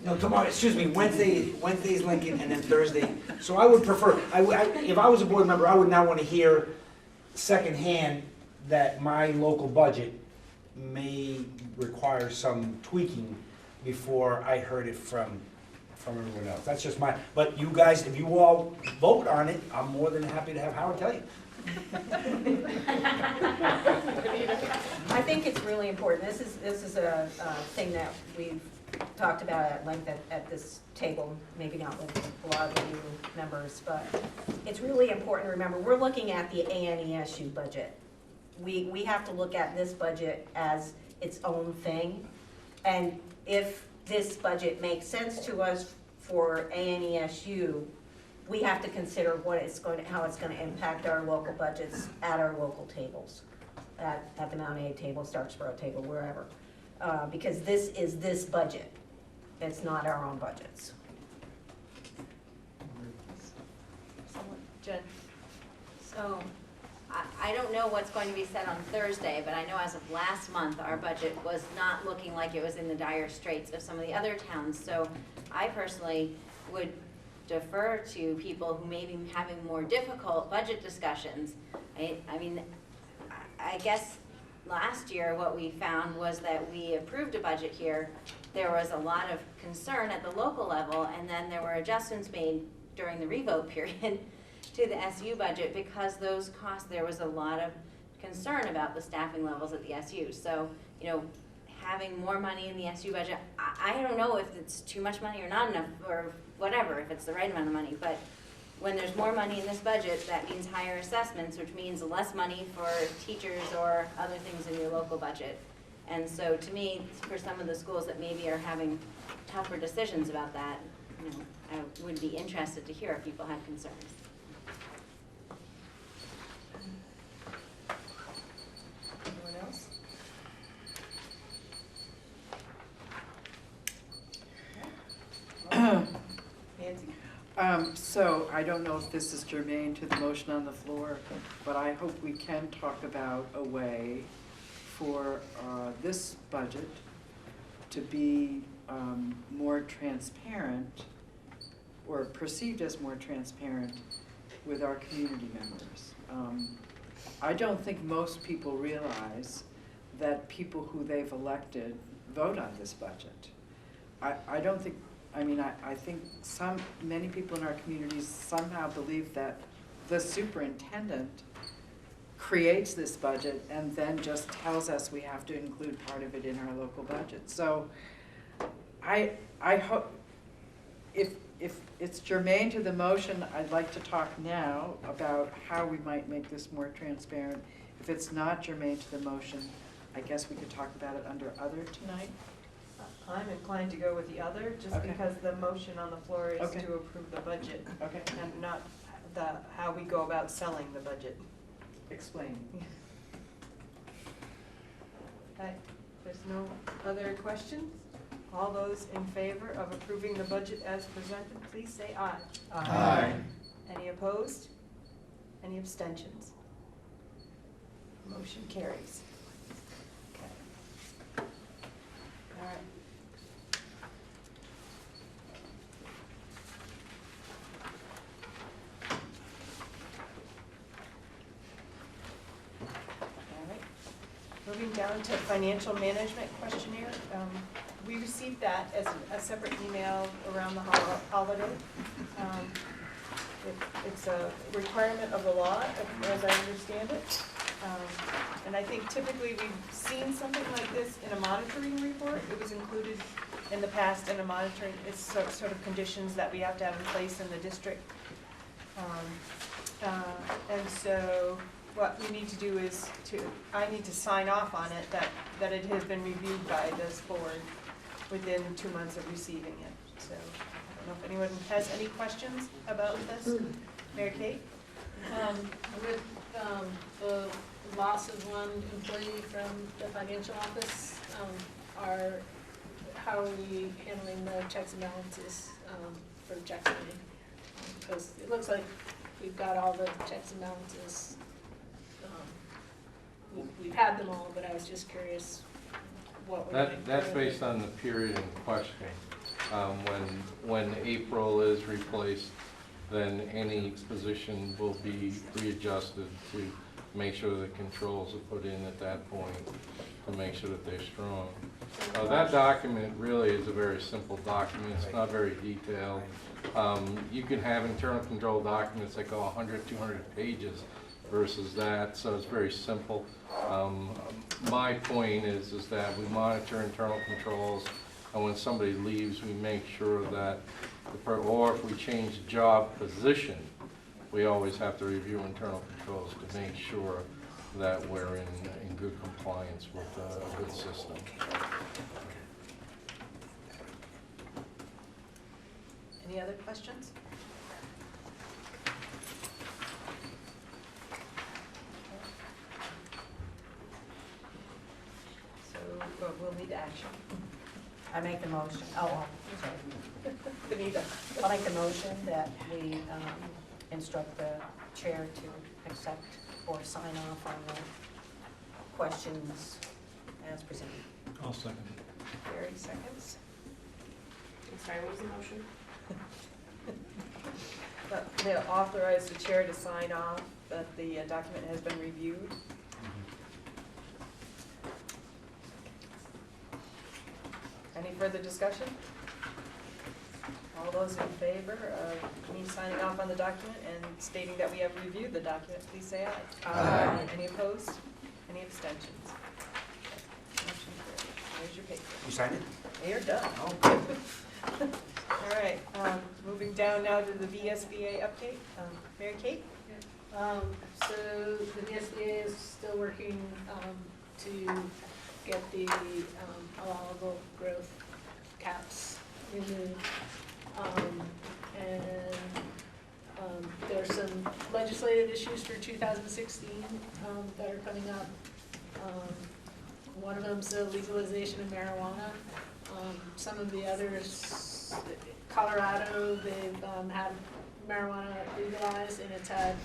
No, tomorrow, excuse me, Wednesday's Lincoln, and then Thursday. So I would prefer, if I was a board member, I would not want to hear secondhand that my local budget may require some tweaking before I heard it from everyone else. That's just but you guys, if you all vote on it, I'm more than happy to have Howard tell you. I think it's really important. This is a thing that we've talked about at length at this table, maybe not with a lot of the new members, but it's really important to remember, we're looking at the ANESU budget. We have to look at this budget as its own thing, and if this budget makes sense to us for ANESU, we have to consider how it's going to impact our local budgets at our local tables, at the Mount A table, Starksboro table, wherever, because this is this budget. It's not our own budgets. Jen? So, I don't know what's going to be said on Thursday, but I know as of last month, our budget was not looking like it was in the dire straits of some of the other towns. So I personally would defer to people who may be having more difficult budget discussions. I mean, I guess last year what we found was that we approved a budget here. There was a lot of concern at the local level, and then there were adjustments made during the revote period to the SU budget because those costs, there was a lot of concern about the staffing levels at the SU. So, you know, having more money in the SU budget, I don't know if it's too much money or not enough or whatever, if it's the right amount of money, but when there's more money in this budget, that means higher assessments, which means less money for teachers or other things in your local budget. And so to me, for some of the schools that maybe are having tougher decisions about that, you know, I would be interested to hear if people have concerns. Anyone else? Nancy? So I don't know if this is germane to the motion on the floor, but I hope we can talk about a way for this budget to be more transparent or perceived as more transparent with our community members. I don't think most people realize that people who they've elected vote on this budget. I don't think, I mean, I think many people in our communities somehow believe that the superintendent creates this budget and then just tells us we have to include part of it in our local budget. So I hope, if if it's germane to the motion, I'd like to talk now about how we might make this more transparent. If it's not germane to the motion, I guess we could talk about it under other tonight. I'm inclined to go with the other, just Okay. because the motion on the floor is Okay. to approve the budget Okay, and not how we go about selling the budget. explain. Okay, there's no other questions? All those in favor of approving the budget as presented, please say aye. Aye. Any opposed? Any abstentions? Motion carries. Okay. All right. All right. Moving down to financial management questionnaire. We received that as a separate email around the holiday. It's a requirement of the law, as I understand it. And I think typically we've seen something like this in a monitoring report. It was included in the past in a monitoring, it's sort of conditions that we have to have in place in the district. And so what we need to do is I need to sign off on it, that it has been reviewed by this board within 2 months of receiving it. So I don't know if anyone has any questions about this. Mary Kate? With the loss of one employee from the financial office, how are we handling the checks and balances for check signing? Because it looks like we've got all the checks and balances. We've had them all, but I was just curious what we're doing. That's based on the period in question. When April is replaced, then any position will be readjusted to make sure the controls are put in at that point to make sure that they're strong. That document really is a very simple document. It's not very detailed. You can have internal control documents that go 100, 200 pages versus that, so it's very simple. My point is that we monitor internal controls, and when somebody leaves, we make sure that, or if we change job position, we always have to review internal controls to make sure that we're in good compliance with a good system. Any other questions? So we'll need action. I make the motion, sorry. Benita? I'll make the motion that we instruct the chair to accept or sign off on the questions as presented. I'll second it. Barry seconds. I'm sorry, what was the motion? They'll authorize the chair to sign off that the document has been reviewed. Any further discussion? All those in favor of me signing off on the document and stating that we have reviewed the document, please say aye. Aye. Any opposed? Any abstentions? Motion carried. There's your paper. You signed it? You're done. Oh, All right, moving down now to the VSBA update. Mary Kate? So the VSBA is still working to get the allowable growth caps removed. There's some legislative issues for 2016 that are coming up. One of them's the legalization of marijuana. Some of the others, Colorado, they've had marijuana legalized, and it's had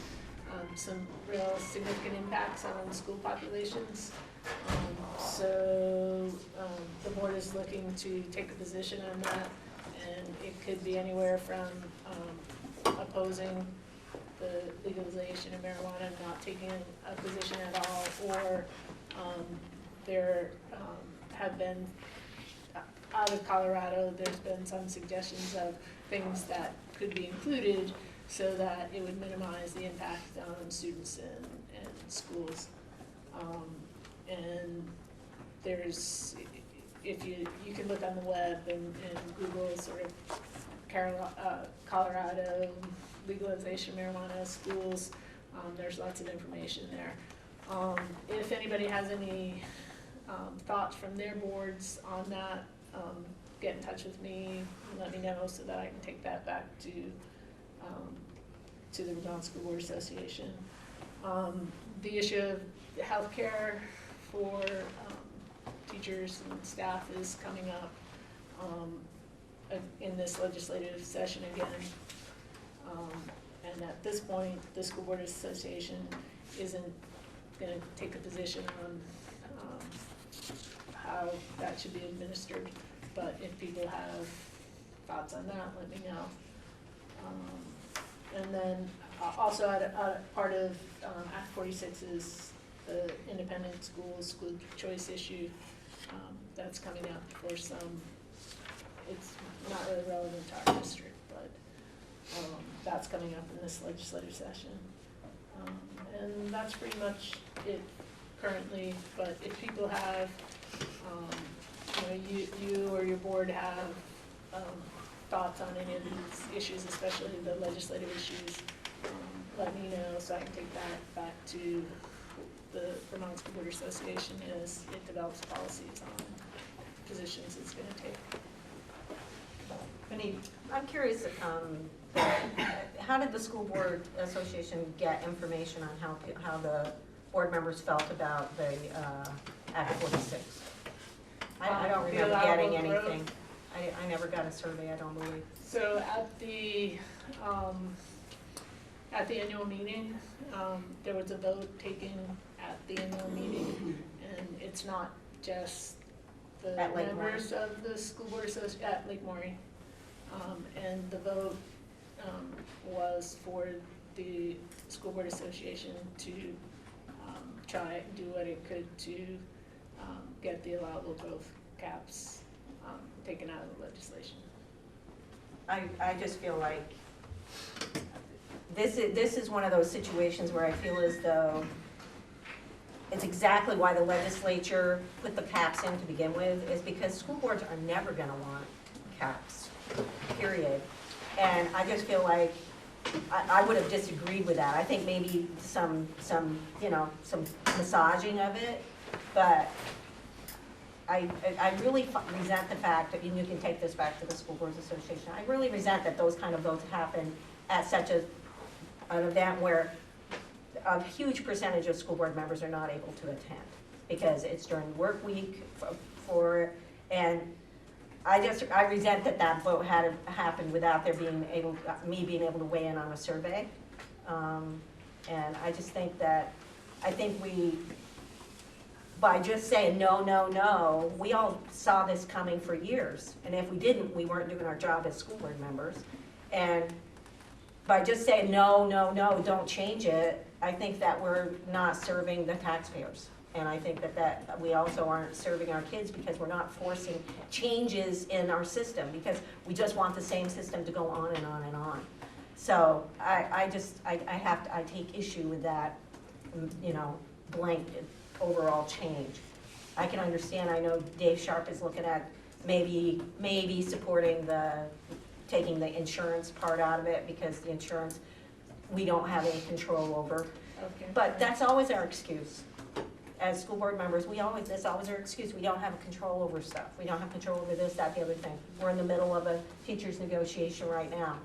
some real significant impacts on school populations. So the board is looking to take a position on that, and it could be anywhere from opposing the legalization of marijuana and not taking a position at all, or there have been, out of Colorado, there's been some suggestions of things that could be included so that it would minimize the impact on students and schools. And there's, if you can look on the web and Google sort of Colorado, legalization of marijuana, schools, there's lots of information there. If anybody has any thoughts from their boards on that, get in touch with me, and let me know so that I can take that back to the Vermont School Board Association. The issue of healthcare for teachers and staff is coming up in this legislative session again. And at this point, the School Board Association isn't going to take a position on how that should be administered. But if people have thoughts on that, let me know. And then also part of Act 46 is the independent schools, school choice issue. That's coming up for some, it's not really relevant to our district, but that's coming up in this legislative session. And that's pretty much it currently, but if people have, you or your board have thoughts on any of these issues, especially the legislative issues, let me know so I can take that back to the Vermont School Board Association as it develops policies on positions it's going to take. I'm curious, how did the School Board Association get information on how the board members felt about the Act 46? I don't remember getting anything. I never got a survey, I don't believe. So at the annual meeting, there was a vote taken at the annual meeting, and it's not just the members of the School Board Association at Lake Maury. And the vote was for the School Board Association to try and do what it could to get the allowable growth caps taken out of the legislation. I just feel like this is one of those situations where I feel as though it's exactly why the legislature put the caps in to begin with, is because school boards are never going to want caps, period. And I just feel like I would have disagreed with that. I think maybe some massaging of it, but I really resent the fact that, and you can take this back to the School Boards Association, I really resent that those kind of votes happen at such an event where a huge percentage of school board members are not able to attend because it's during work week and I resent that vote had happened without me being able to weigh in on a survey. And I just think by just saying no, no, no, we all saw this coming for years. And if we didn't, we weren't doing our job as school board members. And by just saying no, no, no, don't change it, I think that we're not serving the taxpayers. And I think that we also aren't serving our kids because we're not forcing changes in our system because we just want the same system to go on and on and on. So I take issue with that, blanket overall change. I can understand, I know Dave Sharp is looking at maybe supporting taking the insurance part out of it because the insurance we don't have any control over. Okay. But that's always our excuse. As school board members, that's always our excuse. We don't have control over stuff. We don't have control over this, that, the other thing. We're in the middle of a teacher's negotiation right now.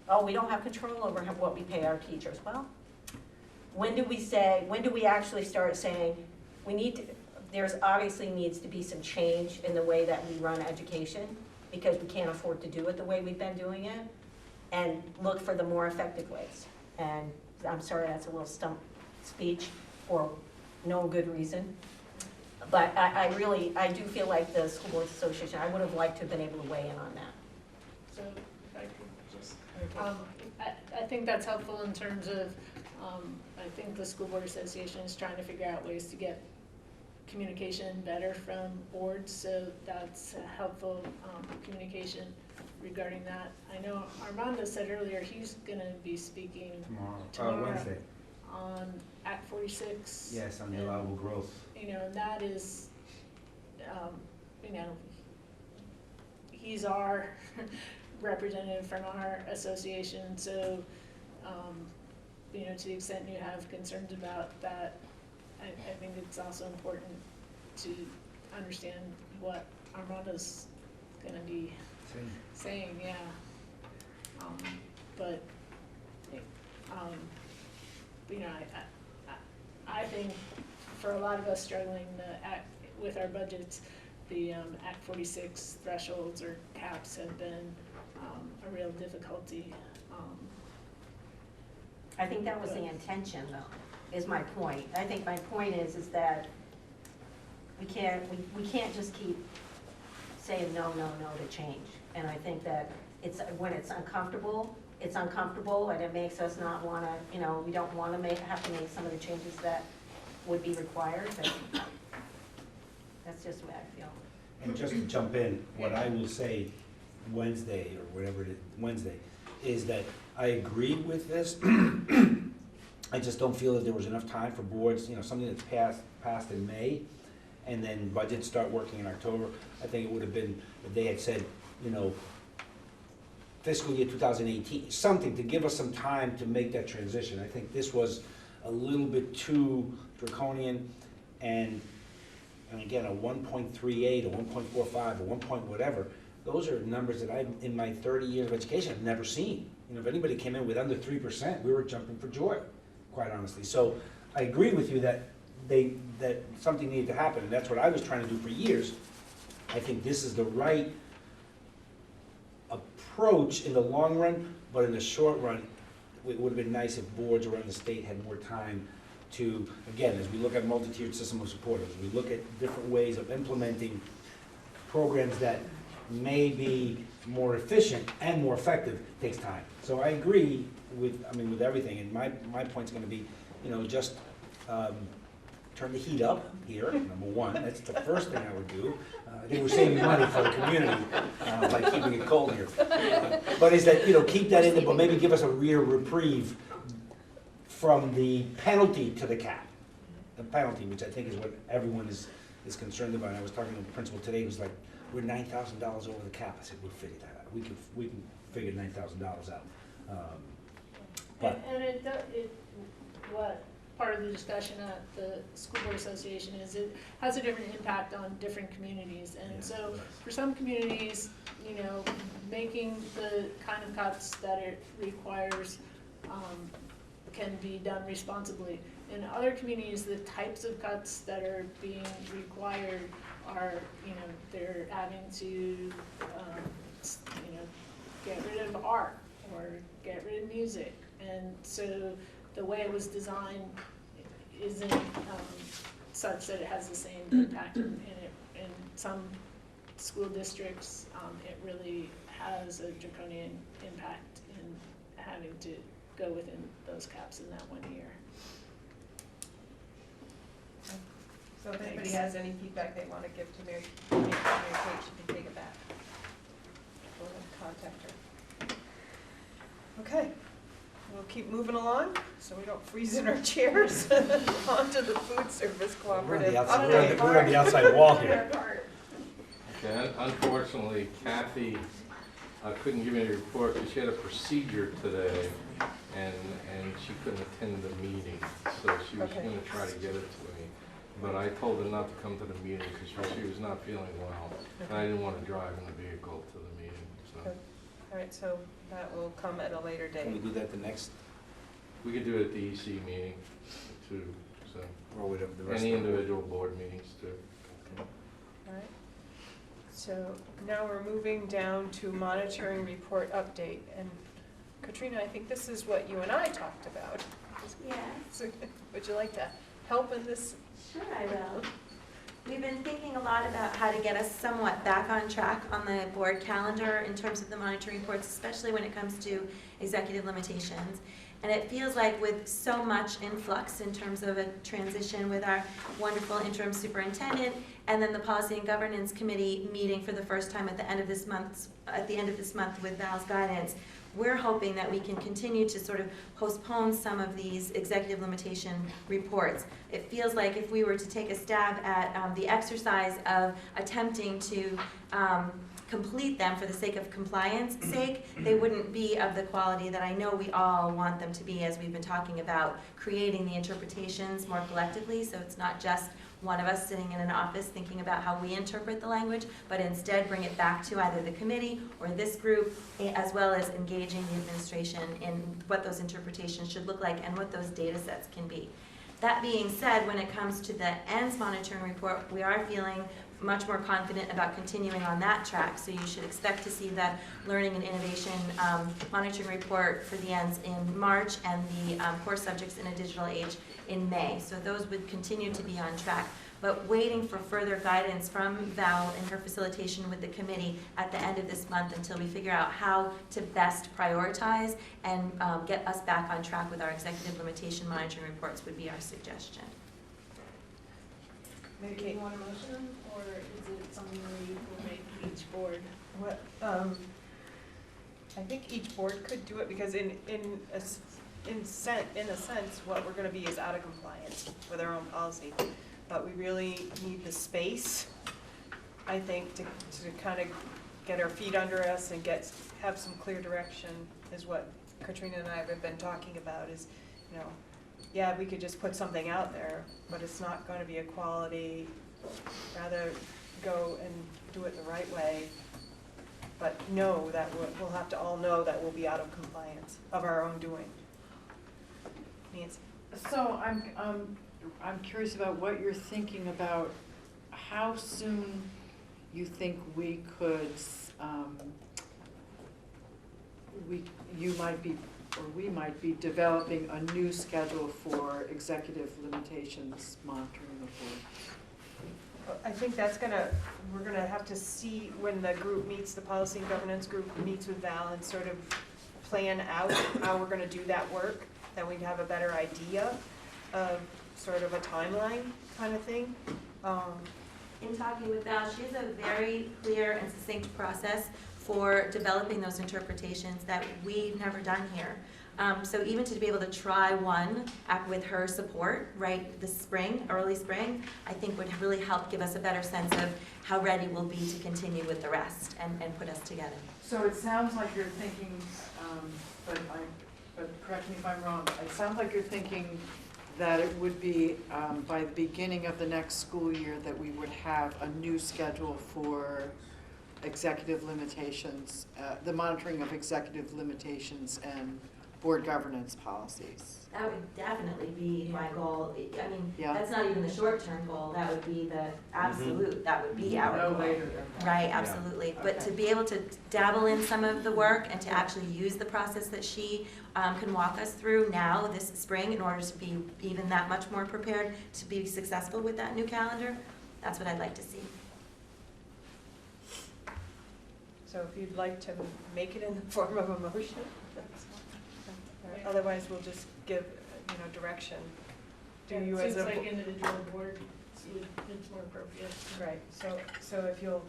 Oh, we don't have control over what we pay our teachers. Well, when do we actually start saying, there's obviously needs to be some change in the way that we run education because we can't afford to do it the way we've been doing it, and look for the more effective ways. And I'm sorry, that's a little stump speech for no good reason. But I do feel like the School Boards Association, I would have liked to have been able to weigh in on that. So if I could just, I think that's helpful in terms of, I think the School Board Association is trying to figure out ways to get communication better from boards, so that's a helpful communication regarding that. I know Armando said earlier he's going to be speaking tomorrow Wednesday. On Act 46. Yes, on the allowable growth. And that is, he's our representative from our association, so, you know, to the extent you have concerns about that, I think it's also important to understand what Armando's gonna be saying, yeah. But, you know, I think for a lot of us struggling with our budgets, the Act 46 thresholds or caps have been a real difficulty. I think that was the intention, though, is my point. I think my point is that we can't just keep saying no to change. And I think that when it's uncomfortable, and it makes us not wanna, you know, we don't wanna have to make some of the changes that would be required, but that's just the way I feel. And just to jump in, what I will say Wednesday, or whatever it is, Wednesday, is that I agree with this. I just don't feel that there was enough time for boards, you know, something that's passed in May, and then budgets start working in October. I think it would have been, if they had said, you know, fiscal year 2018, something to give us some time to make that transition. I think this was a little bit too draconian, and again, a 1.38, a 1.45, a 1 point whatever, those are numbers that I've, in my 30 years of education, I've never seen. You know, if anybody came in with under 3%, we were jumping for joy, quite honestly. So I agree with you that that something needed to happen, and that's what I was trying to do for years. I think this is the right approach in the long run, but in the short run, it would have been nice if boards around the state had more time to, again, as we look at multi-tiered system of support, as we look at different ways of implementing programs that may be more efficient and more effective, takes time. So I agree with everything, and my point's gonna be, you know, just turn the heat up here, number one. That's the first thing I would do. I think we're saving money for the community by keeping it cold here. But is that, you know, keep that in there, but maybe give us a real reprieve from the penalty to the cap. The penalty, which I think is what everyone is concerned about. I was talking to the principal today, who was like, we're $9,000 over the cap. I said, we'll figure that out. We can figure $9,000 out. But What part of the discussion at the School Board Association is it has a different impact on different communities. And so for some communities, you know, making the kind of cuts that it requires can be done responsibly. In other communities, the types of cuts that are being required are, you know, they're having to, you know, get rid of art or get rid of music. And so the way it was designed isn't such that it has the same impact in some school districts. It really has a draconian impact in having to go within those caps in that 1 year. So if anybody has any feedback they want to give to Mary Kate, she can take it back. Go ahead and contact her. Okay, we'll keep moving along so we don't freeze in our chairs. Onto the food service cooperative. We're on the outside wall here. Okay, unfortunately, Kathy couldn't give me a report because she had a procedure today, and she couldn't attend the meeting, so she was going to try to get it to me. But I told her not to come to the meeting because she was not feeling well, and I didn't want to drive in the vehicle to the meeting. So. All right, so that will come at a later date. Can we do that the next? We could do it at the EC meeting too. So. Or whatever the rest any of the individual board meetings too. All right. So now we're moving down to monitoring report update. And Katrina, I think this is what you and I talked about. Yeah. So would you like to help in this? Sure, I will. We've been thinking a lot about how to get us somewhat back on track on the board calendar in terms of the monitoring reports, especially when it comes to executive limitations. And it feels like with so much influx in terms of a transition with our wonderful interim superintendent, and then the Policy and Governance Committee meeting for the first time at the end of this month with Val's guidance, we're hoping that we can continue to sort of postpone some of these executive limitation reports. It feels like if we were to take a stab at the exercise of attempting to complete them for the sake of compliance sake, they wouldn't be of the quality that I know we all want them to be, as we've been talking about, creating the interpretations more collectively, so it's not just one of us sitting in an office thinking about how we interpret the language, but instead bring it back to either the committee or this group, as well as engaging the administration in what those interpretations should look like and what those data sets can be. That being said, when it comes to the ENS monitoring report, we are feeling much more confident about continuing on that track. So you should expect to see the Learning and Innovation monitoring report for the ENS in March and the core subjects in a digital age in May. So those would continue to be on track. But waiting for further guidance from Val in her facilitation with the committee at the end of this month until we figure out how to best prioritize and get us back on track with our executive limitation monitoring reports would be our suggestion. Do you want a motion, or is it something we will make each board? What, I think each board could do it, because in a sense, what we're gonna be is out of compliance with our own policy. But we really need the space, I think, to kind of get our feet under us and have some clear direction, is what Katrina and I have been talking about, is, you know, yeah, we could just put something out there, but it's not going to be a quality. Rather go and do it the right way, but know that we'll have to all know that we'll be out of compliance of our own doing. Nancy? So I'm curious about what you're thinking about how soon you think we could, you might be, or we might be developing a new schedule for executive limitations monitoring report. I think we're gonna have to see when the group meets, the policy and governance group meets with Val, and sort of plan out how we're gonna do that work. Then we'd have a better idea of sort of a timeline kind of thing. In talking with Val, she has a very clear and succinct process for developing those interpretations that we've never done here. So even to be able to try one with her support, right, this spring, early spring, I think would really help give us a better sense of how ready we'll be to continue with the rest and put us together. So it sounds like you're thinking, but correct me if I'm wrong, it sounds like you're thinking that it would be by the beginning of the next school year that we would have a new schedule for executive limitations, the monitoring of executive limitations and board governance policies. That would definitely be my goal. I mean, Yeah. that's not even the short-term goal, that would be the absolute, that would be our No goal. later than that. Right, absolutely. But to be able to dabble in some of the work and to actually use the process that she can walk us through now this spring in order to be even that much more prepared to be successful with that new calendar, that's what I'd like to see. So if you'd like to make it in the form of a motion, otherwise we'll just give, direction. Do you as a Seems like individual board, it's more appropriate. Right, so if you'll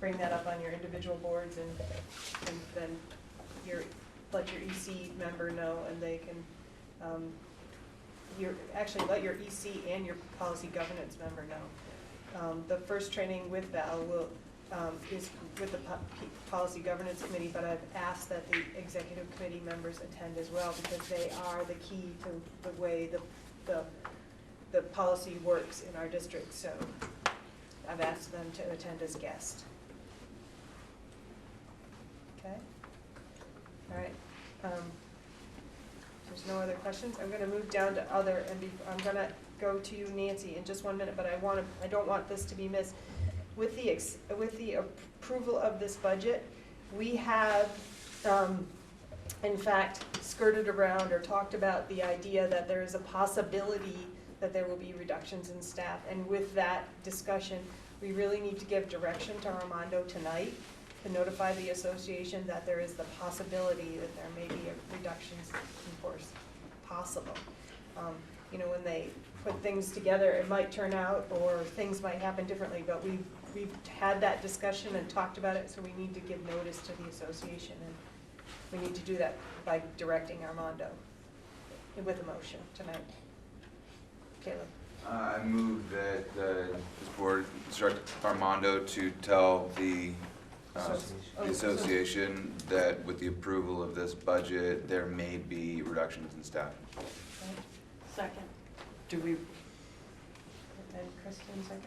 bring that up on your individual boards and then let your EC member know, and they can, actually let your EC and your policy governance member know. The first training with Val is with the policy governance committee, but I've asked that the executive committee members attend as well, because they are the key to the way the policy works in our district. So I've asked them to attend as guests. Okay. All right. There's no other questions. I'm going to move down to other, and I'm going to go to you, Nancy, in just 1 minute. But I don't want this to be missed. With the approval of this budget, we have, in fact, skirted around or talked about the idea that there is a possibility that there will be reductions in staff. And with that discussion, we really need to give direction to Armando tonight to notify the association that there is the possibility that there may be reductions in force possible. When they put things together, it might turn out, or things might happen differently, but we've had that discussion and talked about it, so we need to give notice to the association, and we need to do that by directing Armando with a motion tonight. Caleb? I move that this board instruct Armando to tell the the association that with the approval of this budget, there may be reductions in staff. Second. Do we, And Kristen, second.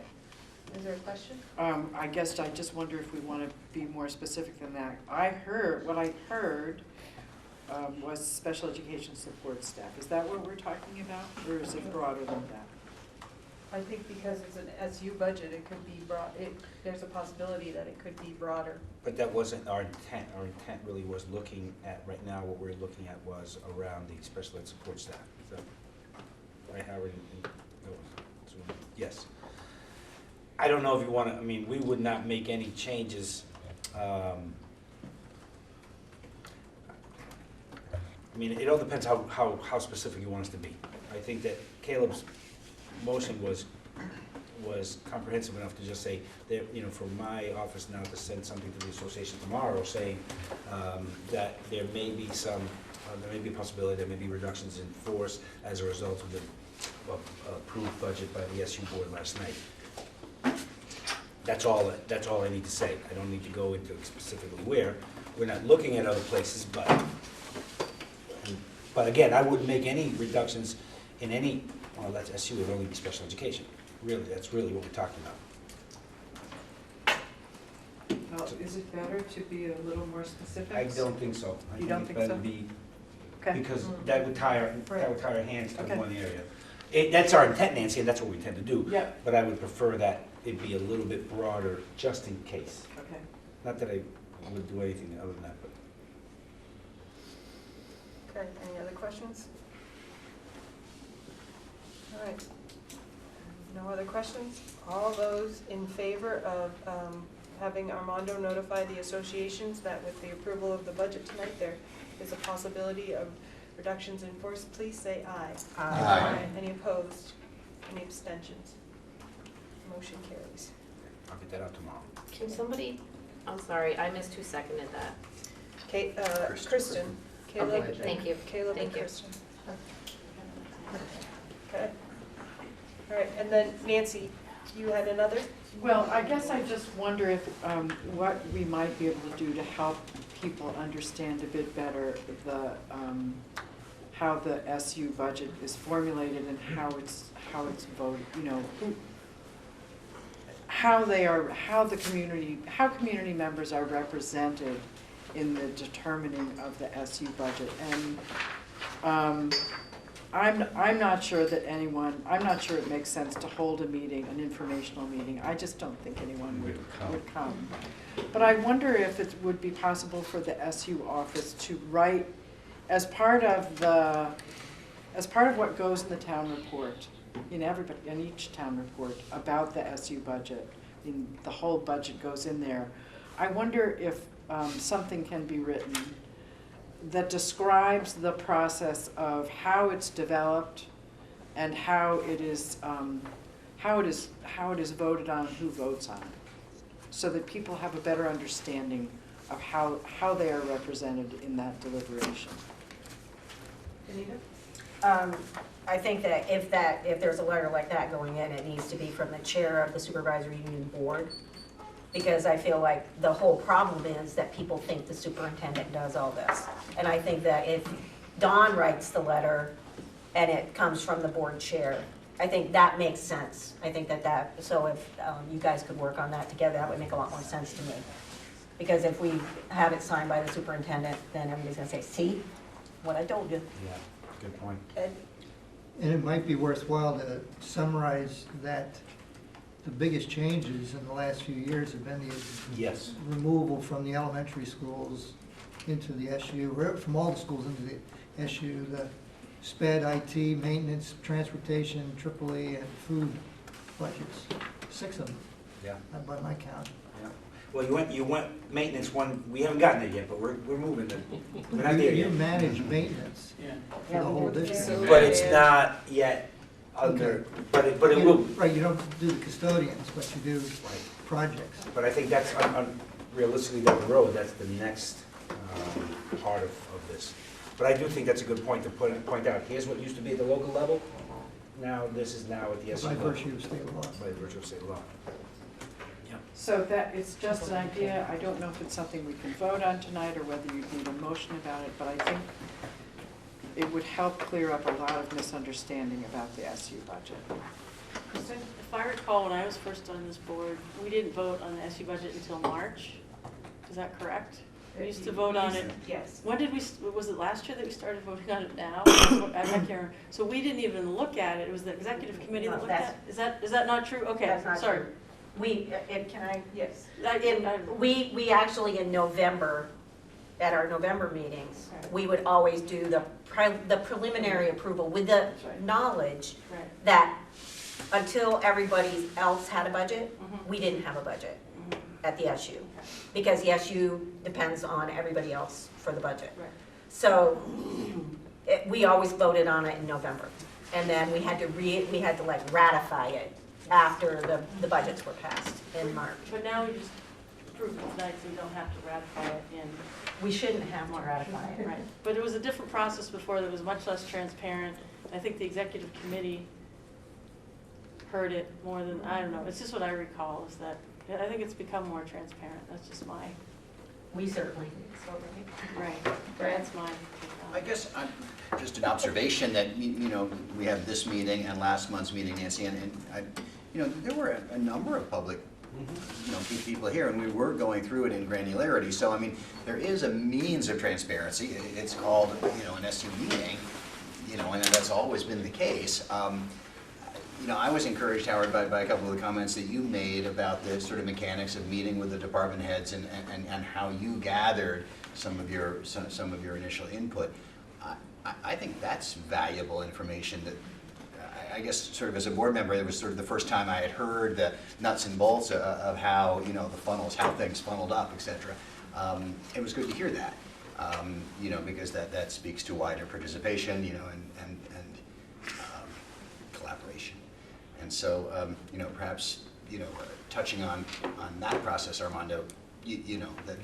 Is there a question? I guess I just wonder if we want to be more specific than that. What I heard was special education support staff. Is that what we're talking about, or is it broader than that? I think because it's an SU budget, it could be broad, there's a possibility that it could be broader. But that wasn't our intent. Our intent really was looking at, right now, what we're looking at was around the special ed support staff. So, right, Howard? Yes. I don't know if you want to, I mean, we would not make any changes. I mean, it all depends how specific you want us to be. I think that Caleb's motion was comprehensive enough to just say that, you know, for my office now to send something to the association tomorrow saying that there may be a possibility, there may be reductions in force as a result of the approved budget by the SU board last night. That's all I need to say. I don't need to go into specifically where. We're not looking at other places, but again, I wouldn't make any reductions in any, well, that's SU, it would only be special education. Really, that's really what we're talking about. Well, is it better to be a little more specific? I don't think so. You don't think I so? think it's better to be, Okay. because that would tie our hands to Okay. one area. That's our intent, Nancy, and that's what we intend to do. Yep. But I would prefer that it be a little bit broader, just in case. Okay. Not that I would do anything other than that, but. Okay, any other questions? All right. No other questions? All those in favor of having Armando notify the associations that with the approval of the budget tonight, there is a possibility of reductions in force, please say aye. Aye. Any opposed? Any abstentions? Motion carries. I'll get that out tomorrow. Can somebody, I'm sorry, I missed who seconded that. Kristen. Caleb Okay, and- thank you. Caleb and Thank you. Kristen. Okay. All right, and then Nancy, you had another? Well, I guess I just wonder if, what we might be able to do to help people understand a bit better how the SU budget is formulated and how it's voted, you know, how community members are represented in the determining of the SU budget. And I'm not sure that I'm not sure it makes sense to hold a meeting, an informational meeting. I just don't think anyone would come. But I wonder if it would be possible for the SU office to write, as part of what goes in the town report, in each town report about the SU budget, the whole budget goes in there. I wonder if something can be written that describes the process of how it's developed and how it is voted on, and who votes on it, so that people have a better understanding of how they are represented in that deliberation. Anita? I think that if there's a letter like that going in, it needs to be from the chair of the supervisory union board. Because I feel like the whole problem is that people think the superintendent does all this. And I think that if Dawn writes the letter and it comes from the board chair, I think that makes sense. I think so if you guys could work on that together, that would make a lot more sense to me. Because if we have it signed by the superintendent, then everybody's gonna say, see, what I told you. Yeah, good point. Ed? And it might be worthwhile to summarize that the biggest changes in the last few years have been the Yes. removal from the elementary schools into the SU, or from all the schools into the SU, the SPED, IT, maintenance, transportation, AAA, and food budgets. 6 of them, Yeah. by my count. Yeah. Well, you went maintenance one, we haven't gotten there yet, but we're moving it. We're not there You yet. manage maintenance for the whole district. But it's not yet under, but it will. Right, you don't do the custodians, but you do projects. But I think that's, realistically down the road, that's the next part of this. But I do think that's a good point to point out. Here's what used to be at the local level. Now, this is now at the SU By level. virtue of state law. By virtue of state law. Yep. So that, it's just an idea, I don't know if it's something we can vote on tonight or whether you need a motion about it, but I think it would help clear up a lot of misunderstanding about the SU budget. Kristen, if I recall, when I was first on this board, we didn't vote on the SU budget until March. Is that correct? We used to vote on it. Yes. When did we, was it last year that we started voting on it now? I can't remember. So we didn't even look at it. It was the executive committee that No, looked at it? Is that not true? Okay, That's not sorry. true. Can I? Yes. We actually in November, at our November meetings, Okay. we would always do the preliminary approval with the That's right. knowledge Right. that until everybody else had a budget, Mhm. we didn't have a budget Mhm. at the SU. Because the SU depends on everybody else for the budget. Right. So we always voted on it in November. And then we had to like ratify it after the budgets were passed in March. But now we just approved it tonight, so we don't have to ratify it in We shouldn't have to ratify it. Right, but it was a different process before that was much less transparent. I think the executive committee heard it more than, I don't know, it's just what I recall is that, I think it's become more transparent, that's just my, We certainly think so, right? right, that's my. I guess just an observation that, we have this meeting and last month's meeting, Nancy, and there were a number of public, people here, and we were going through it in granularity. So, I mean, there is a means of transparency. It's called, an SU meeting, and that's always been the case. I was encouraged, Howard, by a couple of the comments that you made about the sort of mechanics of meeting with the department heads and how you gathered some of your initial input. I think that's valuable information that I guess sort of as a board member, it was sort of the first time I had heard the nuts and bolts of how, the funnels, how things funneled up, et cetera. It was good to hear that, because that speaks to wider participation, and collaboration. And so, perhaps, touching on that process, Armando,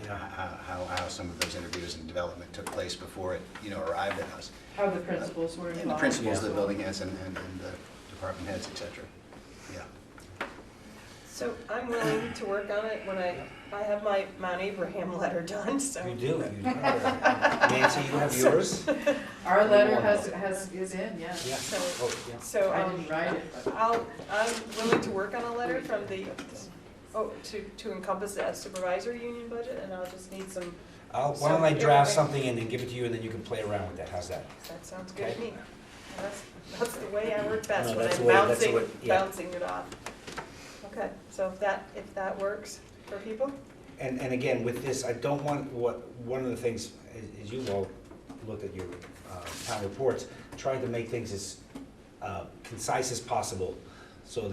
how some of those interviews and development took place before it, arrived at us. How the principals were involved. And the principals, the building heads, and the department heads, et cetera. Yeah. So I'm willing to work on it when I have my Mount Abraham letter done, so. You do. Nancy, you have yours? Our letter is in, yeah. Yeah. So, I didn't write it, but. I'm willing to work on a letter from the, to encompass the supervisor union budget, and I'll just need some. Why don't I draft something and then give it to you, and then you can play around with that, how's that? That sounds good to me. That's the way I work best, No, when that's I'm the way- that's the way- yeah. bouncing it off. Okay, so if that works for people? And again, with this, I don't want, one of the things, as you all looked at your town reports, trying to make things as concise as possible, so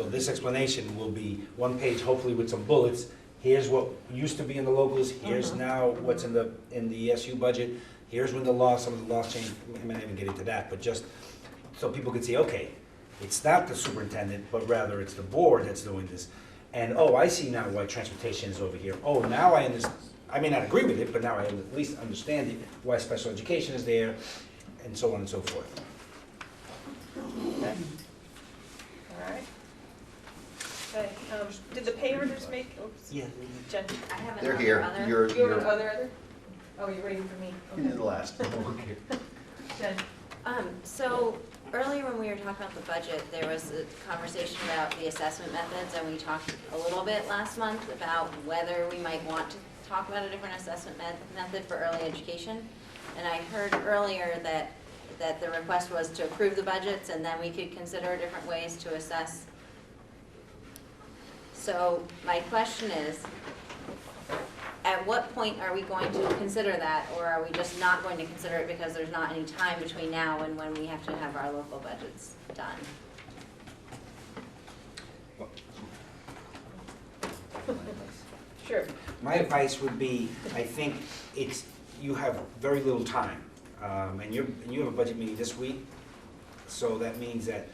this explanation will be one page, hopefully with some bullets. Here's what used to be in the locals, here's now what's in the SU budget, here's when some of the laws changed, I may not even get into that, but just so people can see, okay, it's not the superintendent, but rather it's the board that's doing this. And, I see now why transportation is over here. Now I understand, I may not agree with it, but now I at least understand it, why special education is there, and so on and so forth. Okay. All right. Okay, did the pay orders make, oops. Yeah. Jen, I have They're another here. other. You're you have another? Oh, you're waiting for me. you're Okay. the last. Jen, So earlier when we were talking about the budget, there was a conversation about the assessment methods, and we talked a little bit last month about whether we might want to talk about a different assessment method for early education. And I heard earlier that the request was to approve the budgets, and then we could consider different ways to assess. So my question is, at what point are we going to consider that, or are we just not going to consider it because there's not any time between now and when we have to have our local budgets done? sure. My advice would be, I think you have very little time, and you have a budget meeting this week, so that means that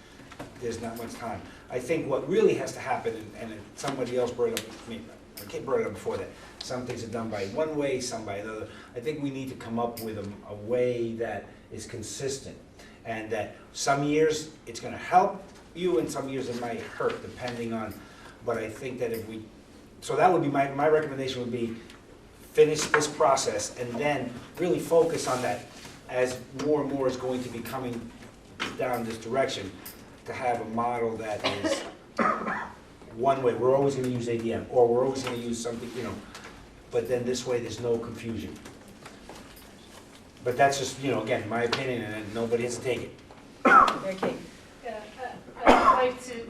there's not much time. I think what really has to happen, and somebody else brought it up, Kate brought it up before that, some things are done by one way, some by another. I think we need to come up with a way that is consistent, and that some years it's going to help you, and some years it might hurt, depending on But I think that if we, so that would be, my recommendation would be finish this process and then really focus on that as more and more is going to be coming down this direction, to have a model that is one way, we're always gonna use ADM, or we're always gonna use something, you know, but then this way there's no confusion. But that's just, you know, again, my opinion, and nobody has to take it. Okay. Yeah, I'd like to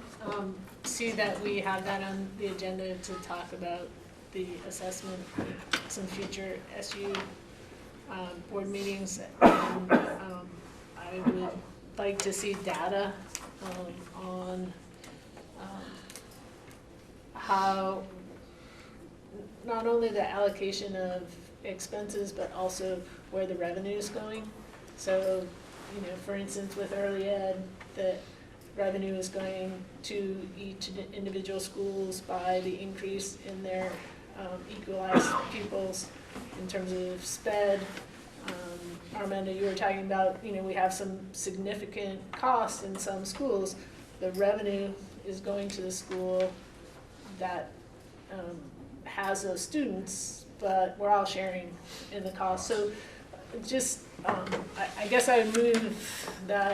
see that we have that on the agenda to talk about the assessment, some future SU board meetings. And I would like to see data on how, not only the allocation of expenses, but also where the revenue is going. So, you know, for instance, with early ed, the revenue is going to each individual schools by the increase in their equalized pupils. In terms of SPED, Armando, you were talking about, you know, we have some significant costs in some schools. The revenue is going to the school that has those students, but we're all sharing in the cost. So just, I guess I would move that